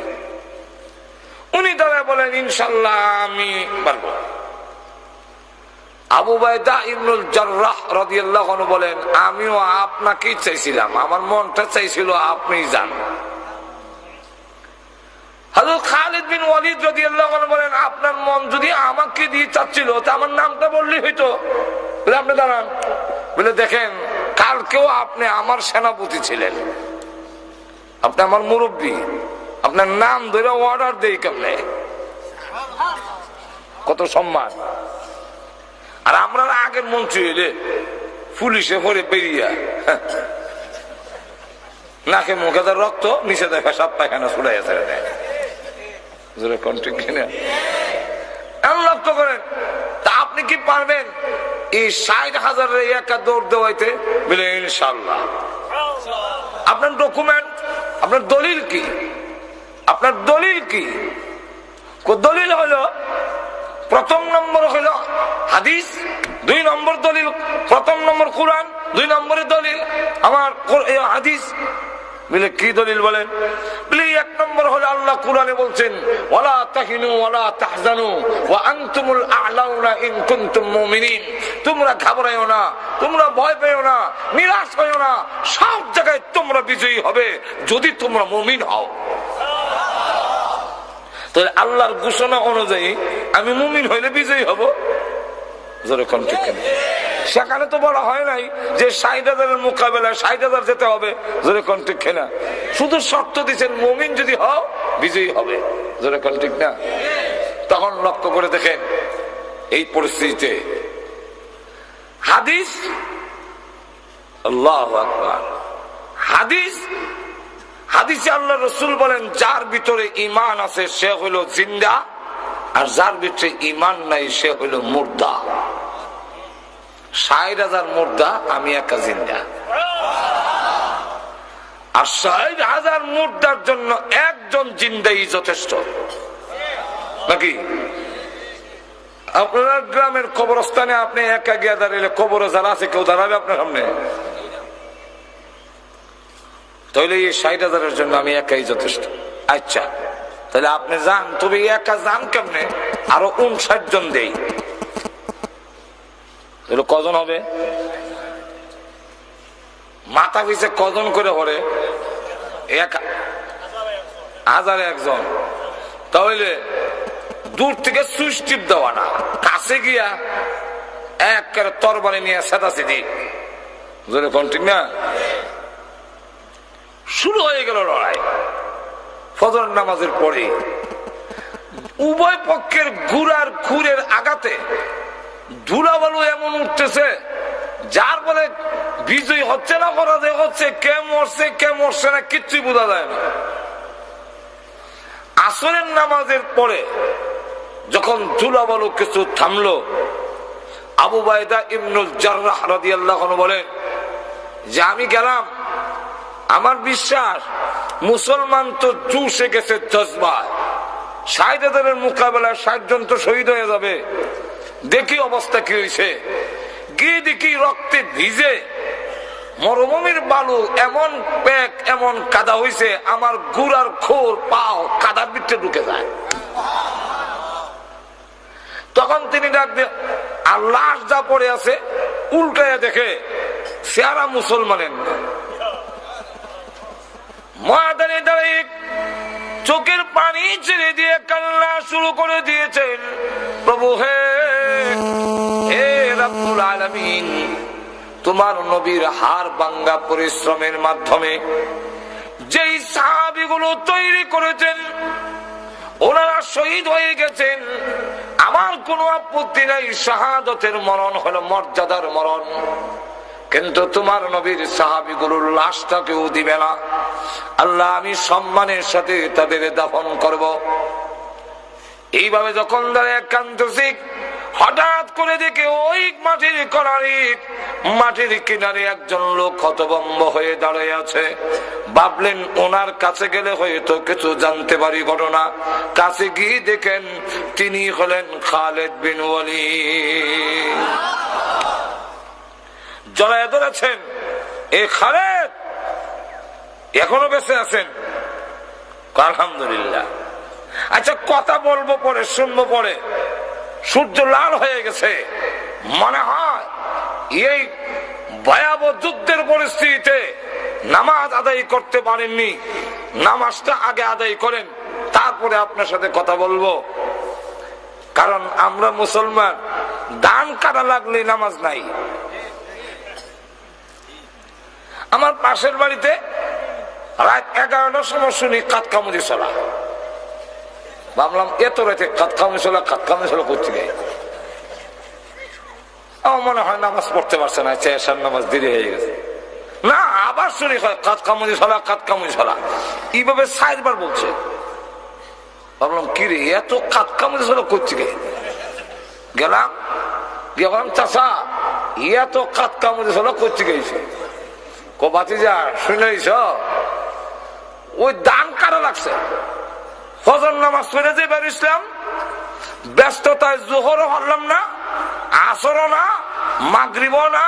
উনি দাঁড়ায় বলেন, ইনশাআল্লাহ আমি পারবো। আবু উবাইদা ইবনুল জাররাহ রাদিয়াল্লাহু আনহু বলেন, আমিও আপনাকেই চাইছিলাম, আমার মনটা চাইছিল আপনি যান। হযরত খালিদ বিন ওয়ালিদ রাদিয়াল্লাহু আনহু বলেন, আপনার মন যদি আমাকে দিয়ে চাচ্ছিল তা আমার নামটা বললেই হইতো। বলে আপনি দাঁড়ান। বলে দেখেন, কালকেও আপনি আমার সেনাপতি ছিলেন, আপনি আমার মুরব্বী, আপনার নাম ধরে অর্ডার দেই কেমনে, কত সম্মান। আর আমরা আগের মন্ত্রী হইলে পুলিশে ভরে বেরিয়া নাকে মুখে তার রক্ত, নিচে দেখা সব পায়খানা ছুড়াই আছে। লক্ষ্য করেন, তা আপনি কি পারবেন এই 60,000 একা দৌড় দেওয়াইতে? বলে ইনশাল্লাহ। আপনার ডকুমেন্ট, আপনার দলিল কি? আপনার দলিল কি? দলিল হলো প্রথম নম্বর হলো হাদিস, 2 নম্বর দলিল, প্রথম নম্বর কোরআন, 2 নম্বরের দলিল আমার হাদিস। বলে কি দলিল বলেন? বলে 1 নম্বর হলো আল্লাহ কোরআনে বলছেন, ওয়ালা তাহিনু ওয়ালা তাহজানু ওয়া আনতুমুল আ'লাউনা ইন কুনতুম মুমিনিন। তোমরা ঘাবড়ায়ো না, তোমরা ভয় পেও না, নিরাশ হয়ো না, সব জায়গায় তোমরা বিজয়ী হবে যদি তোমরা মুমিন হও। তাহলে আল্লাহর ঘোষণা অনুযায়ী আমি মুমিন হইলে বিজয়ী হব। যেরকম ঠিক কেন? সেখানে তো বলা হয় নাই যে 60,000 মোকাবেলায় 60,000 যেতে হবে। যেরকম ঠিক না? শুধু শর্ত দিচ্ছেন মুমিন যদি হও বিজয়ী হবে। যেরকম ঠিক না? তখন লক্ষ্য করে দেখেন এই পরিস্থিতিতে হাদিস, আল্লাহু আকবার, হাদিসে আল্লাহ রাসূল বলেন, যার ভিতরে ঈমান আছে সে হলো জিন্দা, আর যার ভিতরে ঈমান নাই সে হলো মুর্দা। 60,000 মুর্দা, আমি একা জিন্দা। আর 60,000 মুর্দার জন্য একজন জিন্দাই যথেষ্ট নাকি? আপনার গ্রামের কবরস্থানে আপনি একা গিয়ে দাঁড়ালে কবরে যারা আছে কেউ দাঁড়াবে আপনার সামনে? তাহলে এই 60,000-এর জন্য আমি একাই যথেষ্ট। আচ্ছা, তাহলে আপনি যান, তবে একা যান কেমনে? আরো 59 জন দেই, তাহলে কজন হবে? মাথা পিছে কজন করে হরে? 1001 জন। তাহলে দূর থেকে সুইচ টিপ দেওয়া না, কাছে গিয়া এক তরবারি নিয়ে সেটাছেদি। ঠিক না? শুরু হয়ে গেল লড়াই। ফজর নামাজের পরে উভয় পক্ষের ঘুরার খুরের আঘাতে ধুলাবালু এমন উঠতেছে, যার বলে বিজয়ী হচ্ছে না পরাজয় হচ্ছে, কে মরছে না কিচ্ছুই বোঝা যায় না। আসরের নামাজের পরে যখন ধুলাবালু কিছু থামলো, আবু বাইদা ইবনুল জাররাহ রাদিয়াল্লাহু আনহু বলেন যে আমি গেলাম, আমার বিশ্বাস মুসলমান তো জুসে গেছে জজবায়, 60,000-এর মোকাবেলায় 60 জন তো শহীদ হয়ে যাবে। দেখি অবস্থা কি হয়েছে, গিয়ে দেখি রক্তে ভিজে মরুভূমির বালু এমন প্যাক, এমন কাদা হয়েছে, আমার গুড়ার খোর পাও কাদার ভিতরে ঢুকে যায়। তখন তিনি ডাক দিয়ে, আর লাশ যা পড়ে আছে উল্টায় দেখে চেহারা মুসলমানের না। ময়দানে দাঁড়িয়ে চোখের পানি ছেড়ে দিয়ে কান্না শুরু করে দিয়েছেন, প্রভু হে রব্বুল আলামিন, তোমার নবীর হাড় ভাঙ্গা পরিশ্রমের মাধ্যমে যেই সাহাবীগুলো তৈরি করেছেন ওনারা শহীদ হয়ে গেছেন, আমার কোনো আপত্তি নাই, শাহাদাতের মরণ হলো মর্যাদার মরণ, কিন্তু তোমার নবীর সাহাবীগুলোর লাশটা কেউ দিবে না। আল্লাহ, আমি সম্মানের সাথে তাদের দাফন করব। এইভাবে যখন দাঁড়িয়ে কাঁদতেছি, হঠাৎ করে দেখে ওই মাটির কিনারে একজন লোক হতভম্ব হয়ে দাঁড়িয়ে আছে। ভাবলেন ওনার কাছে গেলে হয়তো কিছু জানতে পারি ঘটনা। কাছে গিয়ে দেখেন তিনি হলেন খালেদ বিন ওয়ালিদ। জড়ায় ধরেছেন, এই খালেদ এখনো বেঁচে আছেন? আলহামদুলিল্লাহ। আচ্ছা, কথা বলবো পরে, শুনবো পরে। সূর্য লাল হয়ে গেছে, মনে হয় এই ভয়াবহ যুদ্ধের পরিস্থিতিতে নামাজ আদায় করতে পারেননি। নামাজটা আগে আদায় করেন, তারপরে আপনার সাথে কথা বলবো। কারণ আমরা মুসলমান, ধান কাটা লাগলে নামাজ নাই। আমার পাশের বাড়িতে রাত 11টার সময় শুনি কাতকামুদি চলা। ভাবলাম এত রাতে কাতকামুদি চলা করতে গে, আমার মনে হয় নামাজ পড়তে পারছে না, এশার নামাজ দেরি হয়ে গেছে। না, আবার শুনি কাতকামুদি চলা, এইভাবে 4 বার বলছে। ভাবলাম কি রে, এত কাতকামুদি চলা করতে গে। গেলাম চাচা, এত কাতকামুদি চলা করতে গেছে। ভাতিজা শুনেছ, ওই দান কারা লাগছে। ফজর নামাজ পড়ে যে বের ইসলাম, ব্যস্ততায় জোহরও হলাম না, আসরও না, মাগরিবও না,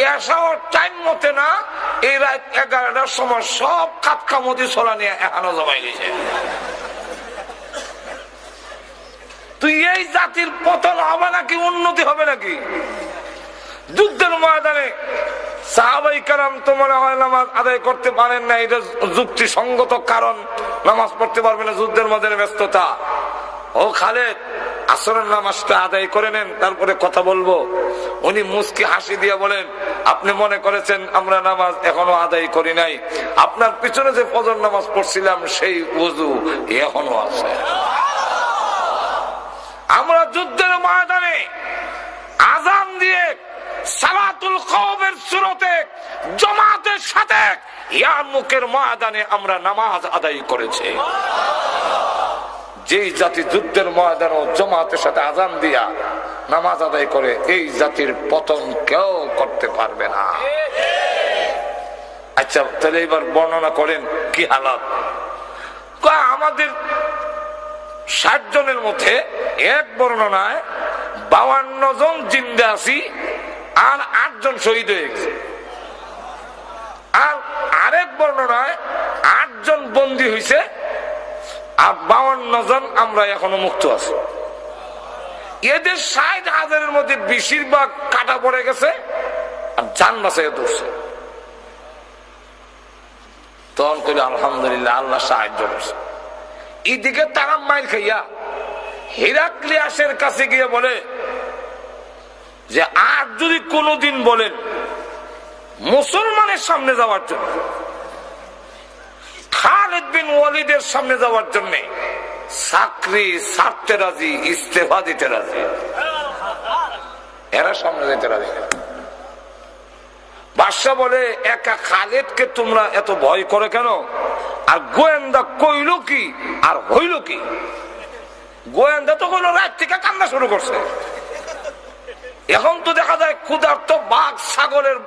এসাও টাইম মতে না। এই রাত 11টার সময় সব কাতকামুদি চলা নিয়ে এখানে জমাই গেছে। তুই এই জাতির পতন হবে নাকি উন্নতি হবে নাকি? যুদ্ধের ময়দানে সাহাবাই কারাম তো মনে হয় নামাজ আদায় করতে পারেন না, এটা যুক্তিসঙ্গত কারণ, নামাজ পড়তে পারবে না, যুদ্ধের মধ্যে ব্যস্ততা। ও খালেদ, আসরের নামাজটা আদায় করে নেন, তারপরে কথা বলবো। উনি মুস্কি হাসি দিয়ে বলেন, আপনি মনে করেছেন আমরা নামাজ এখনো আদায় করি নাই? আপনার পিছনে যে ফজর নামাজ পড়ছিলাম সেই ওযু এখনো আছে। আমরা যুদ্ধের ময়দানে আযান দিয়ে সালাতুল খাওফের সুরতে জামাতের সাথে ইয়ারমুকের ময়দানে আমরা নামাজ আদায় করেছি। যেই জাতি যুদ্ধের ময়দানে জামাতের সাথে আযান দিয়া নামাজ আদায় করে, এই জাতির পতন কেউ করতে পারবে না। আচ্ছা, তাহলে এবার বর্ণনা করেন কি হালাত। আমাদের 60 জনের মধ্যে এক বর্ণনায় 52 জন জিন্দা আছি, আর 8 জন শহীদ হয়ে গেছে। আর আরেক বর্ণনায় 8 জন বন্দী হয়েছে, আর 52 জন আমরা এখনো মুক্ত আছি। এদের 60,000-এর মধ্যে বেশিরভাগ কাটা পড়ে গেছে আর জান বাঁচাইয়া ধরছে। তখন করি আলহামদুলিল্লাহ, আল্লাহ সাহায্য করছে। এদিকে তারা মাইল খাইয়া হিরাক্লিয়াসের কাছে গিয়ে বলে যে আর যদি কোনোদিন বলেন মুসলমানের সামনে যাওয়ার জন্য, খালিদ বিন ওয়ালিদের সামনে যাওয়ার জন্য চাকরি ছাড়তে রাজি, ইস্তেফা দিতে রাজি, এরা সামনে যেতে রাজি। বাদশা বলে, একা খালিদকে তোমরা এত ভয় করে কেন? আর গোয়েন্দা কইল কি আর হইল কি? গোয়েন্দা তো কোনো রাত থেকে কান্না শুরু করছে। এখন তো দেখা যায় ক্ষুধার্ত বাঘ ছাগলের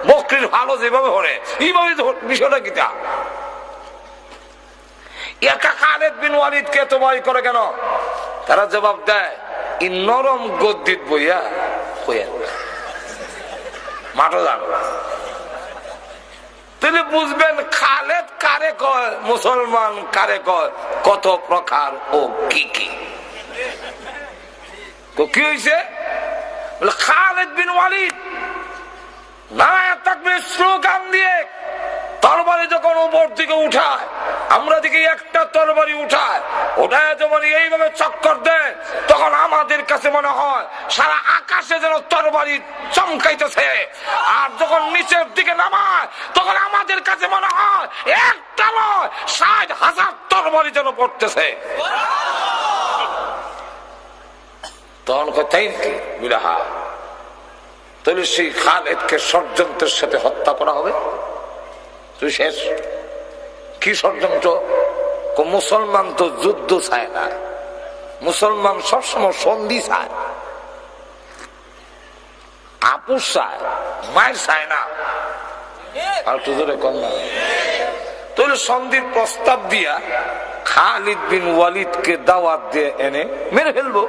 বকরির ভালো যেভাবে হরে, এইভাবে বিষয়টা কিটা। একা খালিদ বিন ওয়ালিদকে এত ভয় করে কেন? তারা জবাব দেয়, ই নরম গদ্দিত বইয়া মাঠো যান। তিনি বুঝবেন খালেদ কারে কয়, মুসলমান কারে কয়, কত প্রকার ও কি কি। কি হয়েছে? খালিদ বিন ওয়ালিদ নারায়ে তাকবীর স্লোগান দিয়ে তরবারি যখন উপর দিকে উঠায়, আমরা দিকে একটা তরবারি উঠায়, ওটায় যখন এইভাবে চক্কর দেয়, তখন আমাদের কাছে মনে হয় সারা আকাশে যেন তরবারি চমকাইতেছে। আর যখন নিচের দিকে নামায়, তখন আমাদের কাছে মনে হয় একটা নয় 60,000 তরবারি যেন পড়তেছে। তখন তাই নাকি বিরাহা, তাহলে সেই খালিদকে ষড়যন্ত্রের সাথে হত্যা করা হবে। তুই শেষ কি ষড়যন্ত্র? মুসলমান তো যুদ্ধ চায় না, মুসলমান সবসময় সন্ধি চায়, আপুস চায়, মায়ের চায় না। আর তোদের কন্যা তাহলে সন্ধির প্রস্তাব দিয়া খালিদ বিন ওয়ালিদকে দাওয়াত দিয়ে এনে মেরে ফেলবো।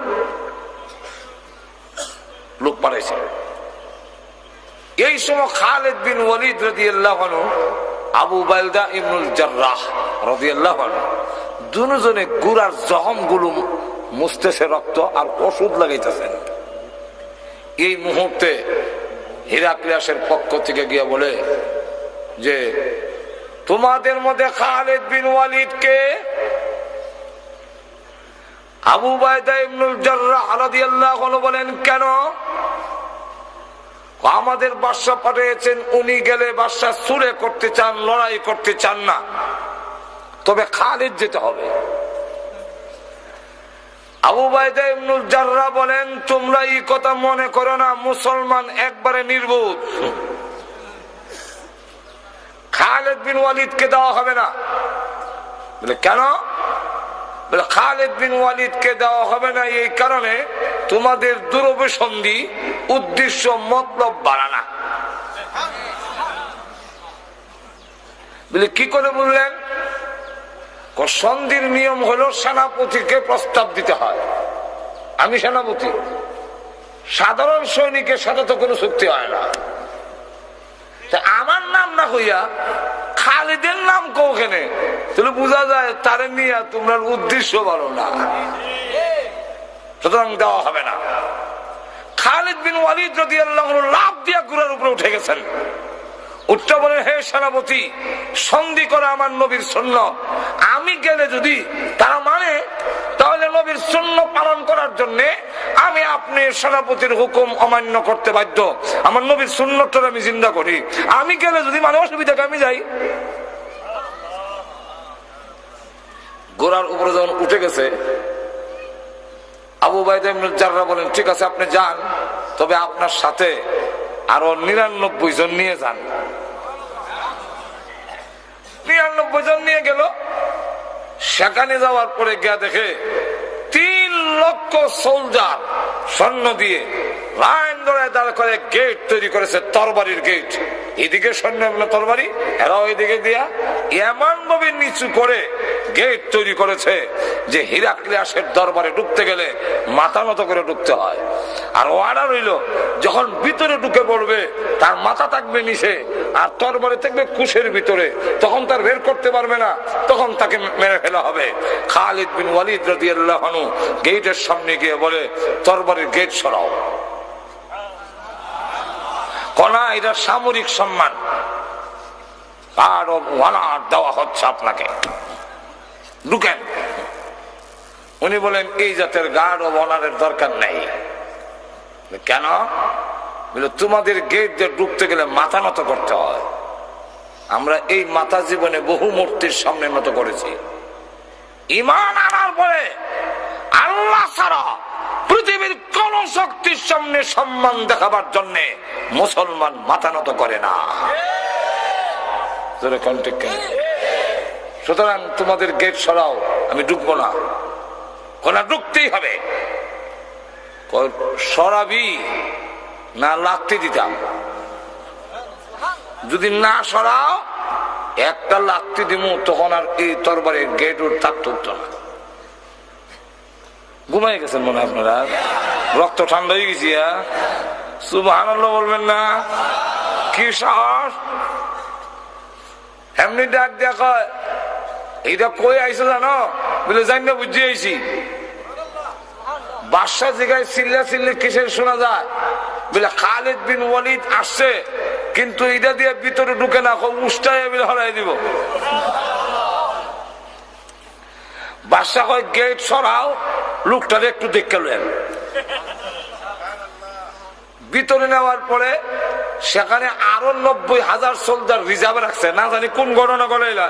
লোক পাঠাইছে। এই সময় খালিদ বিন ওয়ালিদ রাদিয়াল্লাহু আনহু, আবু বাইদা ইবনুল জাররাহ রাদিয়াল্লাহু আনহু দুজনে গুড়ার জখমগুলো মুছতেছে, রক্ত আর ওষুধ লাগাইতেছেন। এই মুহূর্তে হিরাক্লিয়াসের পক্ষ থেকে গিয়ে বলে যে তোমাদের মধ্যে খালিদ বিন ওয়ালিদকে আবু বাইদা ইবনুল জাররাহ রাদিয়াল্লাহু আনহু বলেন কেন? আমাদের বাদশা পাঠিয়েছেন, উনি গেলে বাদশা সুরে করতে চান, লড়াই করতে চান না, তবে খালিদ যেতে হবে। আবু উবাইদা ইবনুল জাররাহ বলেন, তোমরা এই কথা মনে করো না, মুসলমান একবারে নির্বোধ, খালিদ বিন ওয়ালিদকে দেওয়া হবে না। বলে কেন? বলে খালিদ বিন ওয়ালিদকে দেওয়া হবে না এই কারণে, তোমাদের দুরভিসন্ধি উদ্দেশ্য মতলব বাড়ানা। বলে কি করে বললেন? সন্ধির নিয়ম হলো সেনাপতিকে প্রস্তাব দিতে হয়, আমি সেনাপতি, সাধারণ সৈনিকের সাথে তো কোনো চুক্তি হয় না। আমার নাম না কইয়া খালিদের নাম কোখানে, তাহলে বোঝা যায় তারে নিয়ে তোমরা উদ্দেশ্য ভালো না, সুতরাং দেওয়া হবে না। খালিদ বিন ওয়ালিদ রাদিয়াল্লাহু আনহু লাফ দিয়া ঘোড়ার উপরে উঠে গেছেন, উঠতে বলেন, হে সেনাপতি, সন্ধি করা আমার নবীর সুন্নাত, আমি গেলে যদি তারা মানে তাহলে নবীর সুন্নাত পালন করার জন্য আমি আপনি সেনাপতির হুকুম অমান্য করতে বাধ্য। আমার নবীর সুন্নাতটা আমি জিন্দা করি, আমি গেলে যদি মানে অসুবিধাকে আমি যাই। ঘোড়ার উপরে যখন উঠে গেছে, আবু উবাইদা ইবনুল জাররাহ বলেন, ঠিক আছে আপনি যান, তবে আপনার সাথে আরো 99 জন নিয়ে যান। 99 জন নিয়ে গেল। সেখানে যাওয়ার পরে গিয়া দেখে 3 লক্ষ সোলজার সৈন্য দিয়ে লাইন ধরে দাঁড় করে গেট তৈরি করেছে, তরবারির গেট। এদিকে সৈন্য তরবারি, এরাও এদিকে দিয়া এমন ভাবে নিচু করে গেট তৈরি করেছে যে হিরাক্লিয়াসের দরবারে ঢুকতে গেলে মাথা নত করে ঢুকতে হয়। আর অর্ডার হইল, যখন ভিতরে ঢুকে পড়বে তার মাথা থাকবে নিচে আর তরবারি থাকবে কুশের ভিতরে, তখন তার বের করতে পারবে না, তখন তাকে মেরে ফেলা হবে। খালিদ বিন ওয়ালিদ রাদিয়াল্লাহু আনহু গেটের সামনে গিয়ে বলে, তরবারির গেট সরাও। কনা এটা সামরিক সম্মান, গার্ড অফ অনার দেওয়া হচ্ছে আপনাকে, ঢুকেন। উনি বলেন, এই জাতের গার্ড অফ অনারের দরকার নেই। কেন? বলে তোমাদের গেট দিয়ে ঢুকতে গেলে মাথা নত করতে হয়, আমরা এই মাথা জীবনে বহু মূর্তির সামনে নত করেছি। ঈমান আনার পরে আল্লাহ ছাড়া পৃথিবীর কোন শক্তির সামনে সম্মান দেখাবার জন্য মুসলমান মাথা নত করে না। সুতরাং তোমাদের গেট সরাও, আমি ঢুকবো না। কোনা ঢুকতেই হবে। সরাবি না লাথি দিতাম? যদি না সরাও একটা লাথি দিব, তখন আর এই তরবারের গেট ওর থাকতো না। ঘুমাই গেছেন মনে হয় আপনারা, রক্ত ঠান্ডা হয়ে গেছি। সুবহানাল্লাহ বলবেন না? কি সাহস! এমনি ডাক দিয়া কয়, এইটা কই আইসো জানো? বলে জানি না, বুঝিয়ে আইছি। বাদশা জায়গায় চিল্লা চিল্লি কিসের শোনা যায়? বলে খালিদ বিন ওয়ালিদ আসছে, কিন্তু এটা দিয়ে ভিতরে ঢুকে না, উষ্টাই বলে হলাই দিব। বাদশা কয়, গেট সরাও, লোকটারে একটু দেখে নেন। ভিতরে নেওয়ার পরে সেখানে আরো 90,000 সোলজার রিজার্ভে রাখছে, না জানি কোন ঘটনা ঘটাইলা।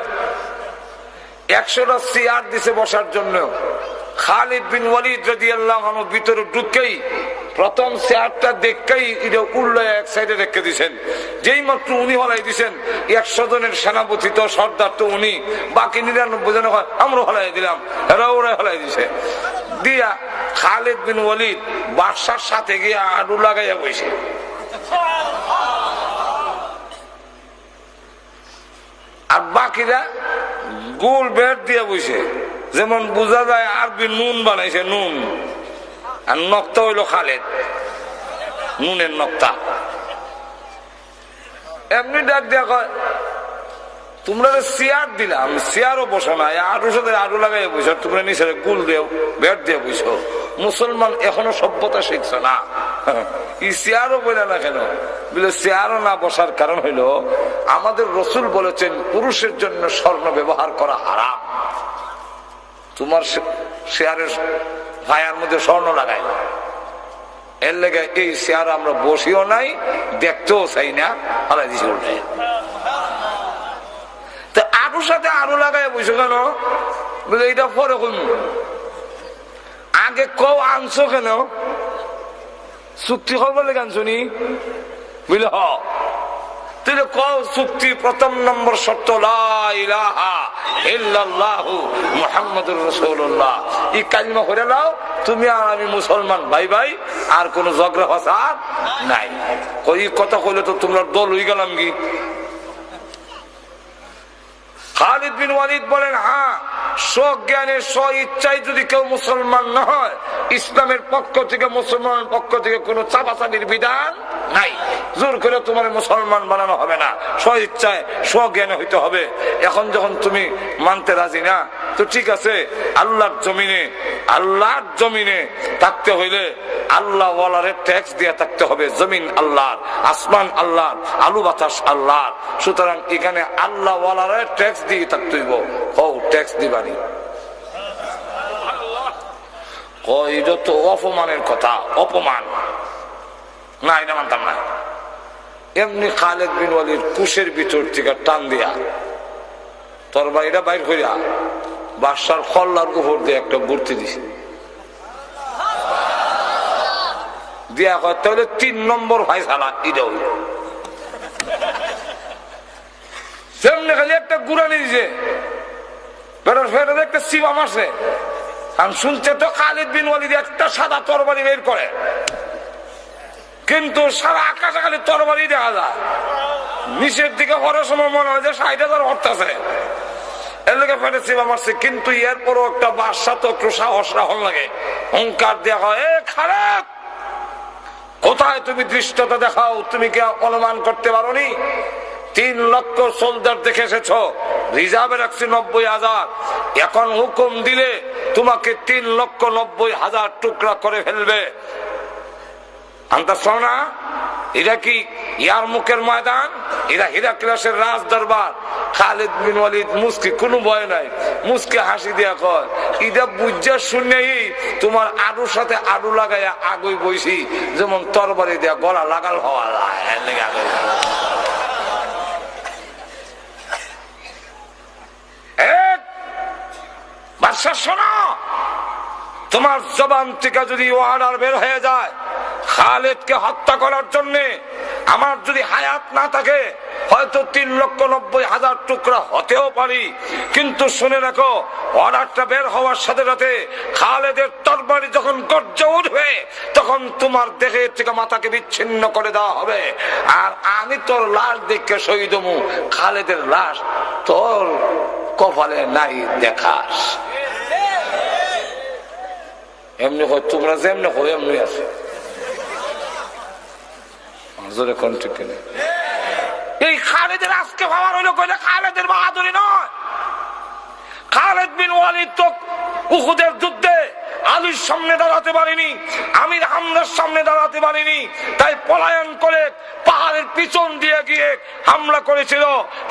100টা চেয়ার দিছে বসার জন্য। খালিদ বিন ওয়ালিদ রাদিয়াল্লাহু আনহু ভিতরে ঢুকেই প্রথম চেয়ারটা দেখেই এটা উল্লে এক সাইডে রেখে দিয়েছেন। যেই মাত্র উনি হলাই দিয়েছেন, 100 জনের সেনাপতি তো সর্দার তো উনি, বাকি 99 জন আমরা হলাই দিলাম, এরা ওরা হলাই দিছে। দিয়া খালিদ বিন ওয়ালিদ বাদশার সাথে গিয়ে আডু লাগাইয়া বসে। আর বাকিরা গোল বেট দিয়ে বসে, যেমন বোঝা যায় আরবি নুন বানাইছে, নুন। আর নক্তা হইল খালেদ, নুনের নক্তা। এমনি ডাক দিয়া কয়, তোমরা চেয়ার দিলাম, চেয়ারও বসো না, আরুর সাথে আরু লাগাই বসো, তোমরা নিচে গুল দেও বেট দিয়ে বসো। মুসলমান এখনো সভ্যতা শিখছো না, এই চেয়ারও বলে না কেন? বলে চেয়ারও না বসার কারণ হইল, আমাদের রসুল বলেছেন পুরুষের জন্য স্বর্ণ ব্যবহার করা হারাম। তোমার চেয়ারের ভাইয়ার মধ্যে স্বর্ণ লাগাই, এর লেগে এই চেয়ার আমরা বসিও নাই, দেখতেও চাই না, হালাই দিছি উল্টে। তো আরুর সাথে আরো লাগাই বসে কেন? বলে এটা পরে কম, আগে কও আনছো কেন? চুক্তি করবো লেগে আনছো নি? বুঝলে হ তুই কও চুক্তি প্রথম নম্বর শর্ত লা ইলাহা ইল্লাল্লাহু মুহাম্মাদুর রাসূলুল্লাহ। এই কালিমা করে নাও, তুমি আর আমি মুসলমান ভাই ভাই, আর কোন ঝগড়া ফাসাদ নাই। কই কথা কইলে তো তোমরা দল হয়ে গেলাম কি? খালিদ বিন ওয়ালিদ বলেন, হ্যাঁ, স্বজ্ঞানে স্ব ইচ্ছায় যদি কেউ মুসলমান না হয়, ইসলামের পক্ষ থেকে মুসলমানের পক্ষ থেকে কোনো চাপাচাপির বিধান নাই। জোর করে তোমার মুসলমান বানানো হবে না, স্ব ইচ্ছায় স্বজ্ঞানে হইতে হবে। এখন যখন তুমি মানতে রাজি না, তো ঠিক আছে, আল্লাহর জমিনে থাকতে হইলে আল্লাহ ওয়ালারে ট্যাক্স দিয়ে থাকতে হবে। জমিন আল্লাহর, আসমান আল্লাহর, আলু বাতাস আল্লাহর। সুতরাং এখানে আল্লাহ ওয়ালারে ট্যাক্স দিয়ে থাকতে হইব। হও ট্যাক্স দিবানি, এটা তো অপমানের কথা, অপমান না, এটা মানতাম না। এমনি খালিদ বিন ওয়ালিদ কুশের ভিতর থেকে টান দিয়া তরবারিটা বাইর করিয়া বাদশার কল্লার উপর দিয়ে একটা বুর্তি দিছে, দিয়া হয় তাহলে 3 নম্বর ফায়সালা এটা হইল। সেমনি খালি একটা গুড়ানি দিছে, একটা সিবা মারছে। আমি শুনতে তো খালিদ বিন ওয়ালিদ একটা সাদা তরবারি বের করে, কিন্তু সারা আকাশে খালি তরবারি দেখা যায়। নিচের দিকে হওয়ার সময় মনে হয় যে 60,000 হরতাছে, এর লোকে ফেটে সিবা মারছে। কিন্তু এরপরও একটা বাদশা তো একটু সাহস রাখল লাগে, হুঙ্কার দেওয়া হয়, এ খালিদ, কোথায় তুমি দৃষ্টতা দেখাও? তুমি কি অনুমান করতে পারো নি 3 লক্ষ সোলজার দেখে এসেছ, রিজার্ভে রাখছি 90,000, এখন হুকুম দিলে তোমাকে 3,90,000 টুকরা করে ফেলবে। আন্দাজ না? এটা কি ইয়ার মুখের ময়দান? এরা হিরাক্লিয়াসের রাজ দরবার। খালিদ বিন ওয়ালিদ মুস্কি, কোনো ভয় নাই, মুস্কি হাসি দিয়া কয়, এটা বুঝা শুনেই তোমার আলুর সাথে আলু লাগাইয়া আগুই বইছি, যেমন তরবারি দিয়া গলা লাগাল হওয়া বাদশা। শোনো, তোমার জবান থেকে যদি অর্ডার বের হয়ে যায় খালিদকে হত্যা করার জন্য, আমার যদি হায়াত না থাকে, হয়তো 3,90,000 টুকরা হতেও পারি, কিন্তু শুনে রাখো, অর্ডারটা বের হওয়ার সাথে সাথে খালেদের তরবারি যখন গর্জে উঠবে, তখন তোমার দেহের থেকে মাথাকে বিচ্ছিন্ন করে দেওয়া হবে। আর আমি তোর লাশ দেখে শহীদ হমু, খালেদের লাশ তোর কপালে নাই দেখাস। এমনি হয়, তোমরা যেমনি হয় এমনি আছে। এই খালিদের আজকে ভাবার হইলো কইলে খালিদের বাহাদুরি নয়। খালিদ বিন ওয়ালিদ তো উহুদের যুদ্ধে আলীর সামনে দাঁড়াতে পারিনি, আমির হামজার সামনে দাঁড়াতে পারিনি, তাই পলায়ন করে পাহাড়ের পিছন দিয়ে গিয়ে হামলা করেছিল।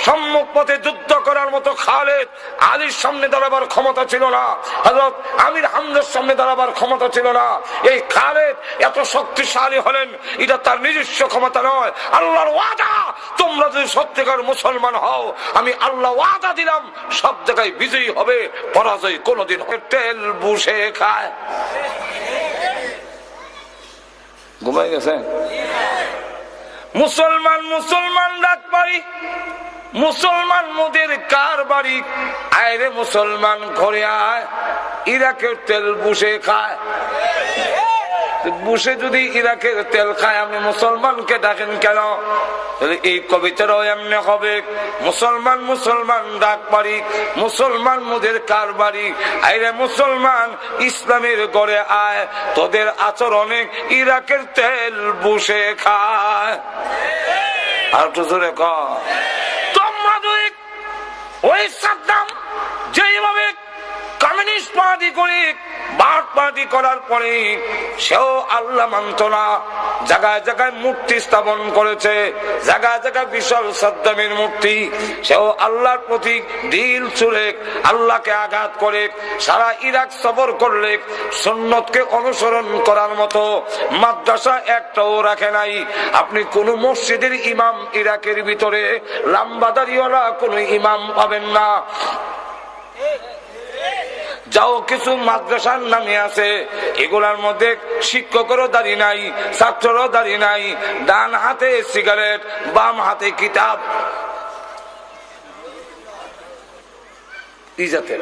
সম্মুখ পথে যুদ্ধ করার মতো খালিদ আলীর সামনে দাঁড়াবার ক্ষমতা ছিল না, হযরত আমির হামজার সামনে দাঁড়াবার ক্ষমতা ছিল না। এই খালিদ এত শক্তিশালী হলেন, এটা তার নিজস্ব ক্ষমতা নয়, আল্লাহর ওয়াদা। তোমরা যদি সত্যিকার মুসলমান হও, আমি আল্লাহ ওয়াদা দিলাম, সব জায়গায় বিজয়ী হবে, পরাজয় কোনোদিন হবে। তেল বুঝে খায়। ঘুমাই গেছে মুসলমান, মুসলমান ডাক পারি, মুসলমান মোদের কার বাড়ি, আয় রে মুসলমান ঘরে আয়, ইরাকের তেল বুঝে খায়। বুঝে যদি ইরাকের তেল খায়, আপনি মুসলমানকে ডাকেন কেন? এই কবিতারও এমনি হবে, মুসলমান মুসলমান ডাক পারি, মুসলমান মোদের কার বাড়ি, আইরে মুসলমান ইসলামের গড়ে আয়, তোদের আচরণে ইরাকের তেল বুঝে খায়। আর তো জোরে কর, তোমরা যদি ওই সাদ্দাম যেইভাবে কমিউনিস্ট পার্টি করে বাট পার্টি করার পরে সেও আল্লাহ মানত না, জায়গায় জায়গায় মূর্তি স্থাপন করেছে, জায়গায় জায়গায় বিশাল সাদ্দামের মূর্তি, সেও আল্লাহর প্রতীক, দিল ছুঁড়ে আল্লাহকে আঘাত করে সারা ইরাক সফর করলে সুন্নতকে অনুসরণ করার মতো মাদ্রাসা একটাও রাখে নাই। আপনি কোন মসজিদের ইমাম ইরাকের ভিতরে লম্বা দাড়িওয়ালা কোন ইমাম পাবেন না। যাও কিছু মাদ্রাসার নামে আছে, এগুলার মধ্যে শিক্ষকেরও দাড়ি নাই, ছাত্রেরও দাড়ি নাই, ডান হাতে সিগারেট, বাম হাতে কিতাব। এই জাতের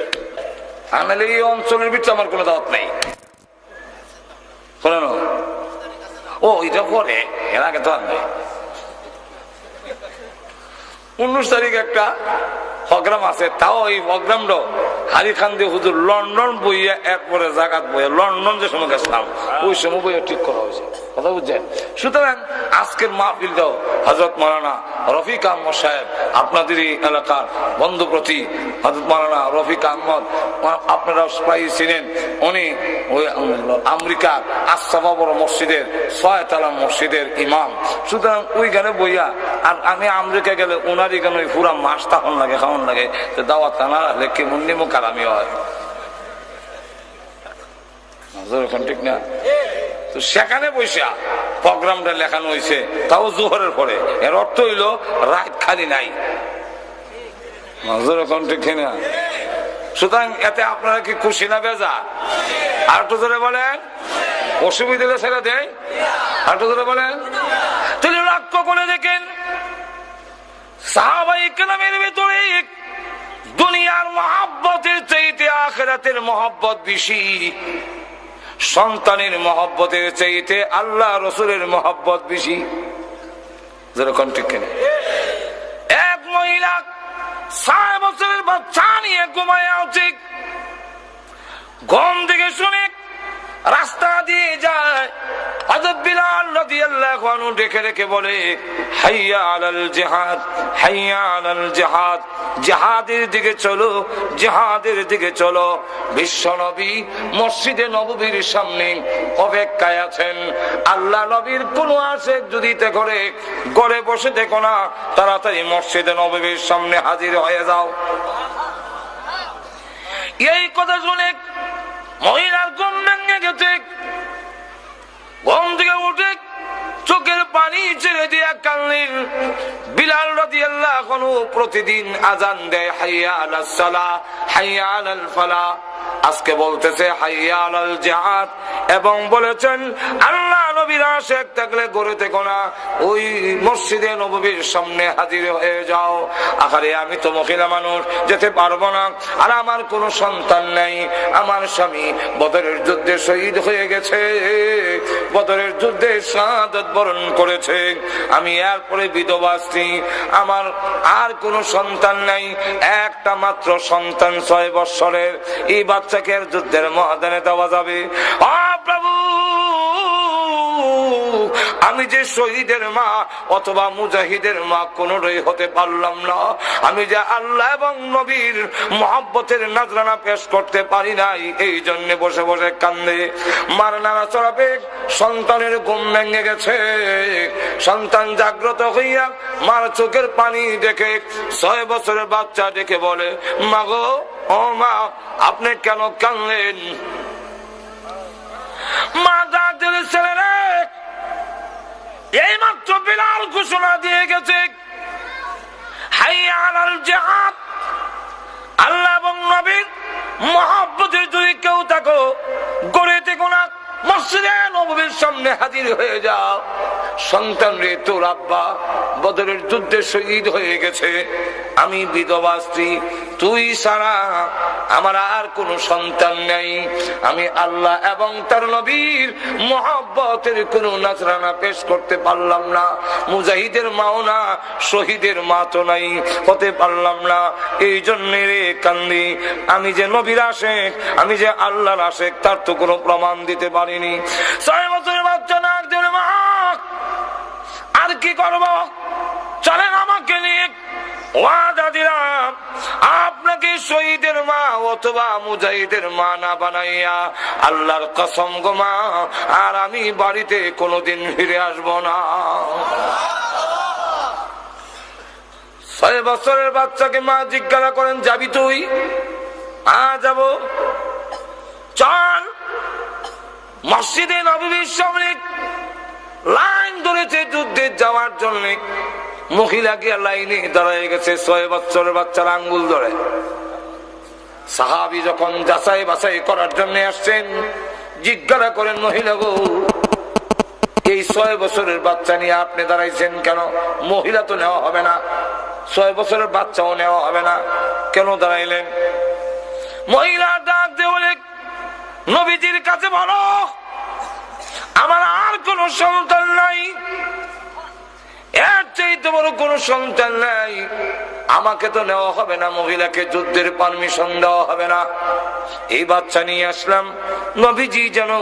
আনালে এই অঞ্চলের ভিতরে আমার কোনো দাওয়াত নাই। শোনো, ও এটা করে এর আগে তো আর নেই। 19 তারিখ একটা প্রোগ্রাম আছে, তাও এই প্রোগ্রামটা হারিখান্দি হুজুর লন্ডন বইয়া এরপরে জাগাত বইয়া লন্ডন যে সময় গেছিলাম ওই সময় বইয়া ঠিক করা হয়েছে, কথা বুঝছেন? সুতরাং আজকের মাহফিলটাও হযরত মাওলানা রফিক আহমদ সাহেব, আপনাদেরই এলাকার বন্ধুপ্রতি হযরত মাওলানা রফিক আহমদ, আপনারা প্রায় চিনেন, উনি ওই আমেরিকার আশরাফ বড় মসজিদের 6 তালা মসজিদের ইমাম। সুতরাং ওইখানে বইয়া, আর আমি আমেরিকা গেলে ওনার এখানে ওই পুরা মাস তখন লাগে, খাওয়ান লাগে, তো দাওয়াত না হলে কেমন নিমুখ আরামি হয়, ঠিক না? তো সেখানে বসে প্রোগ্রামটা লেখানো হয়েছে, তাও জোহরের পরে। এর অর্থ হইল রাত খালি নাই, ঠিক না? সুতরাং এতে আপনারা কি খুশি না বেজা? আর একটু ধরে বলেন, অসুবিধা ছেড়ে দেয়, আর একটু ধরে বলেন। তিনি লক্ষ্য করে দেখেন সাহাবায়ে কেরামের ভিতরে দুনিয়ার মহব্বতের চাইতে আখিরাতের মহব্বত বেশি, সন্তানের মহব্বতের চাইতে আল্লাহ রসুলের মহব্বত বেশি। যেরকম ঠিক কিনা? এক মহিলা 6 বছরের বাচ্চা নিয়ে ঘুমায় আছে, ঘুম থেকে শুনে রাস্তা দিয়ে যায়, হযরত বিলাল রাদিয়াল্লাহু আনহু ডেকে ডেকে বলে, হাইয়া আলাল জিহাদ, হাইয়া আলাল জিহাদ, জিহাদের দিকে চলো, জিহাদের দিকে চলো। বিশ্বনবী মসজিদে নববীর সামনে অপেক্ষায় আছেন। আল্লাহ নবীর কোন আশেক যদি তে করে ঘরে বসে দেখো না, তাড়াতাড়ি মসজিদে নববীর সামনে হাজির হয়ে যাও। এই কথা শুনে মহিলার ঘুম ভেঙে গেছে, ঘুম থেকে উঠে চোখের পানি ছেড়ে দিয়ে কাঁদলেন। বিলাল রাদিয়াল্লাহু আনহু প্রতিদিন আযান দেয়, হাইয়া আলাস সালাহ, হাইয়া আলাল ফালাহ। আজকে বলতেছে হাইয়া আলাল জিহাদ, এবং বলেছেন আল্লাহ নবীর আশিক থাকলে গড়ে থেকো না, ওই মসজিদে নববীর সামনে হাজির হয়ে যাও। আরে আমি তো মহিলা মানুষ, যেতে পারবো না, আর আমার কোনো সন্তান নেই, আমার স্বামী বদরের যুদ্ধে শহীদ হয়ে গেছে, বদরের যুদ্ধে শাহাদাত বরণ করেছে, আমি এরপরে বিধবা স্ত্রী, আমার আর কোনো সন্তান নাই, একটা মাত্র সন্তান 6 বৎসরের। এই বাচ্চাকে আর যুদ্ধের ময়দানে দেওয়া যাবে? ও প্রভু, আমি যে শহীদের মা অথবা মুজাহিদের মা কোনটাই হতে পারলাম না, আমি যে আল্লাহ এবং নবীর মহব্বতের নাজরানা পেশ করতে পারি নাই, এই জন্য বসে বসে কান্দে। মার নানা চড়াবে, সন্তানের ঘুম ভেঙে গেছে, সন্তান জাগ্রত হইয়া মার চোখের পানি দেখে 6 বছরের বাচ্চা দেখে বলে, মা গো, ও মা, আপনি কেন কাঁদলেন? মা ডাক দিলে, ছেলে, এই মাত্র বিলাল ঘোষণা দিয়ে গেছে, হাইয়া আলাল জিহাদ, আল্লাহ এবং নবীর মহব্বতে যদি কেউ থাকো, গড়ে থেকো না, মসজিদে নববীর সামনে হাজির হয়ে যাও। সন্তান রে, তোর আব্বা বদরের যুদ্ধে শহীদ হয়ে গেছে, আমি বিধবা স্ত্রী, তুই ছাড়া আমার আর কোন সন্তান নেই, আমি আল্লাহ এবং তার নবীর মহব্বতের কোন নাজরানা পেশ করতে পারলাম না, মুজাহিদের মাও না, শহীদের মা তো নাই, হতে পারলাম না, এই জন্য রে কান্দি। আমি যে নবীর আশেক, আমি যে আল্লাহর আশেক, তার তো কোনো প্রমাণ দিতে পারিনি। 6 বছরের বাচ্চা না, মা আর কি করবো, চলেন আমাকে নিয়ে ওয়াদা দিলাম, আপনাকে আমাকে শহীদের মা অথবা মুজাহিদের মা না বানাইয়া আল্লাহর কসম গো মা আর আমি বাড়িতে কোনোদিন ফিরে আসবো না। 6 বছরের বাচ্চাকে মা জিজ্ঞাসা করেন, যাবি তুই? যাব। চল। মসজিদে নববীর সামনে লাইন ধরেছে যুদ্ধে যাওয়ার জন্য। মহিলা গিয়া লাইনে দাঁড়ায় গেছে 6 বছরের বাচ্চার আঙ্গুল ধরে। সাহাবী যখন যাচাই বাছাই করার জন্য আসছেন, জিজ্ঞাসা করেন, মহিলা গো, এই 6 বছরের বাচ্চা নিয়ে আপনি দাঁড়াইছেন কেন? মহিলা তো নেওয়া হবে না, 6 বছরের বাচ্চাও নেওয়া হবে না, কেন দাঁড়াইলেন? মহিলা ডাক দিয়ে বলে, নবীজির কাছে বলো আমার আর কোন সন্তান নাই, এর চাইতে বড় কোন সন্তান নাই, আমাকে তো নেওয়া হবে না, মহিলাকে যুদ্ধের পারমিশন দেওয়া হবে না। এই বাচ্চা নিয়ে আসলাম, নবীজি যেন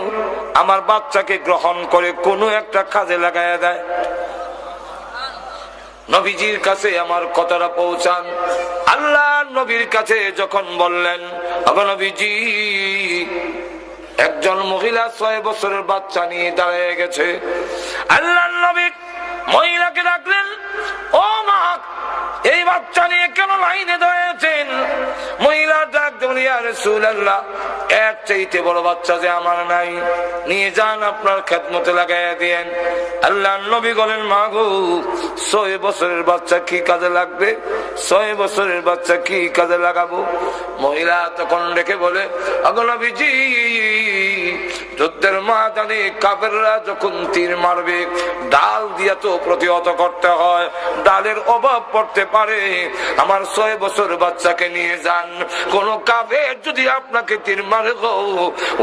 আমার বাচ্চাকে গ্রহণ করে কোনো একটা কাজে লাগাইয়া দেয়। নবীজির কাছে আমার কথাটা পৌঁছান। আল্লাহ নবীর কাছে যখন বললেন, নবীজি একজন মহিলা 6 বছরের বাচ্চা নিয়ে দাঁড়িয়ে গেছে, আল্লাহ নবী মহিলাকে ডাকলেন, ও মা, এই বাচ্চা নিয়ে কেন লাইনে দাঁড়িয়েছেন? মহিলা ডাক দেন, ইয়া রাসূলুল্লাহ, এর চাইতে বড় বাচ্চা যে আমার নাই, নিয়ে যান আপনার খেদমতে লাগাইয়া দিয়েন। আল্লাহ নবী বলেন, মা গো, 6 বছরের বাচ্চা কি কাজে লাগবে? 6 বছরের বাচ্চা কি কাজে লাগাবো? মহিলা তখন ডেকে বলে, নবীজি, যুদ্ধের ময়দানে কাফেররা যখন তীর মারবে, ডাল দিয়া তো প্রতিহত করতে হয়, ডালের অভাব পড়তে পারে, আমার 6 বছর বাচ্চাকে নিয়ে যান, কোন কাফের যদি আপনাকে তীর মারে গো,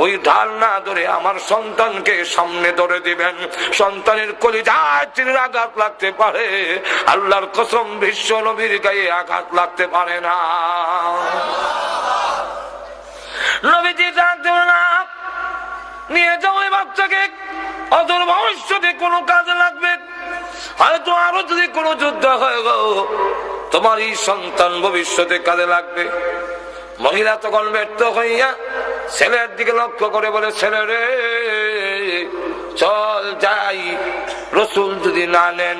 ওই ঢাল না ধরে আমার সন্তানকে সামনে ধরে দিবেন, সন্তানের কলিজায় তীরের আঘাত লাগতে পারে, আল্লাহর কসম বিশ্ব নবীর গায়ে আঘাত লাগতে পারে না। নবীজি জানতে না, নিয়ে যাও এই বাচ্চাকে, অদূর ভবিষ্যতে কোনো কাজে লাগবে, হয়তো আরো যদি কোনো যুদ্ধ হয়ে গো, তোমার এই সন্তান ভবিষ্যতে কাজে লাগবে। মহিলা তখন ব্যর্থ হইয়া ছেলের দিকে লক্ষ্য করে বলে, ছেলে রে, চল যাই, রসুল যদি না নেন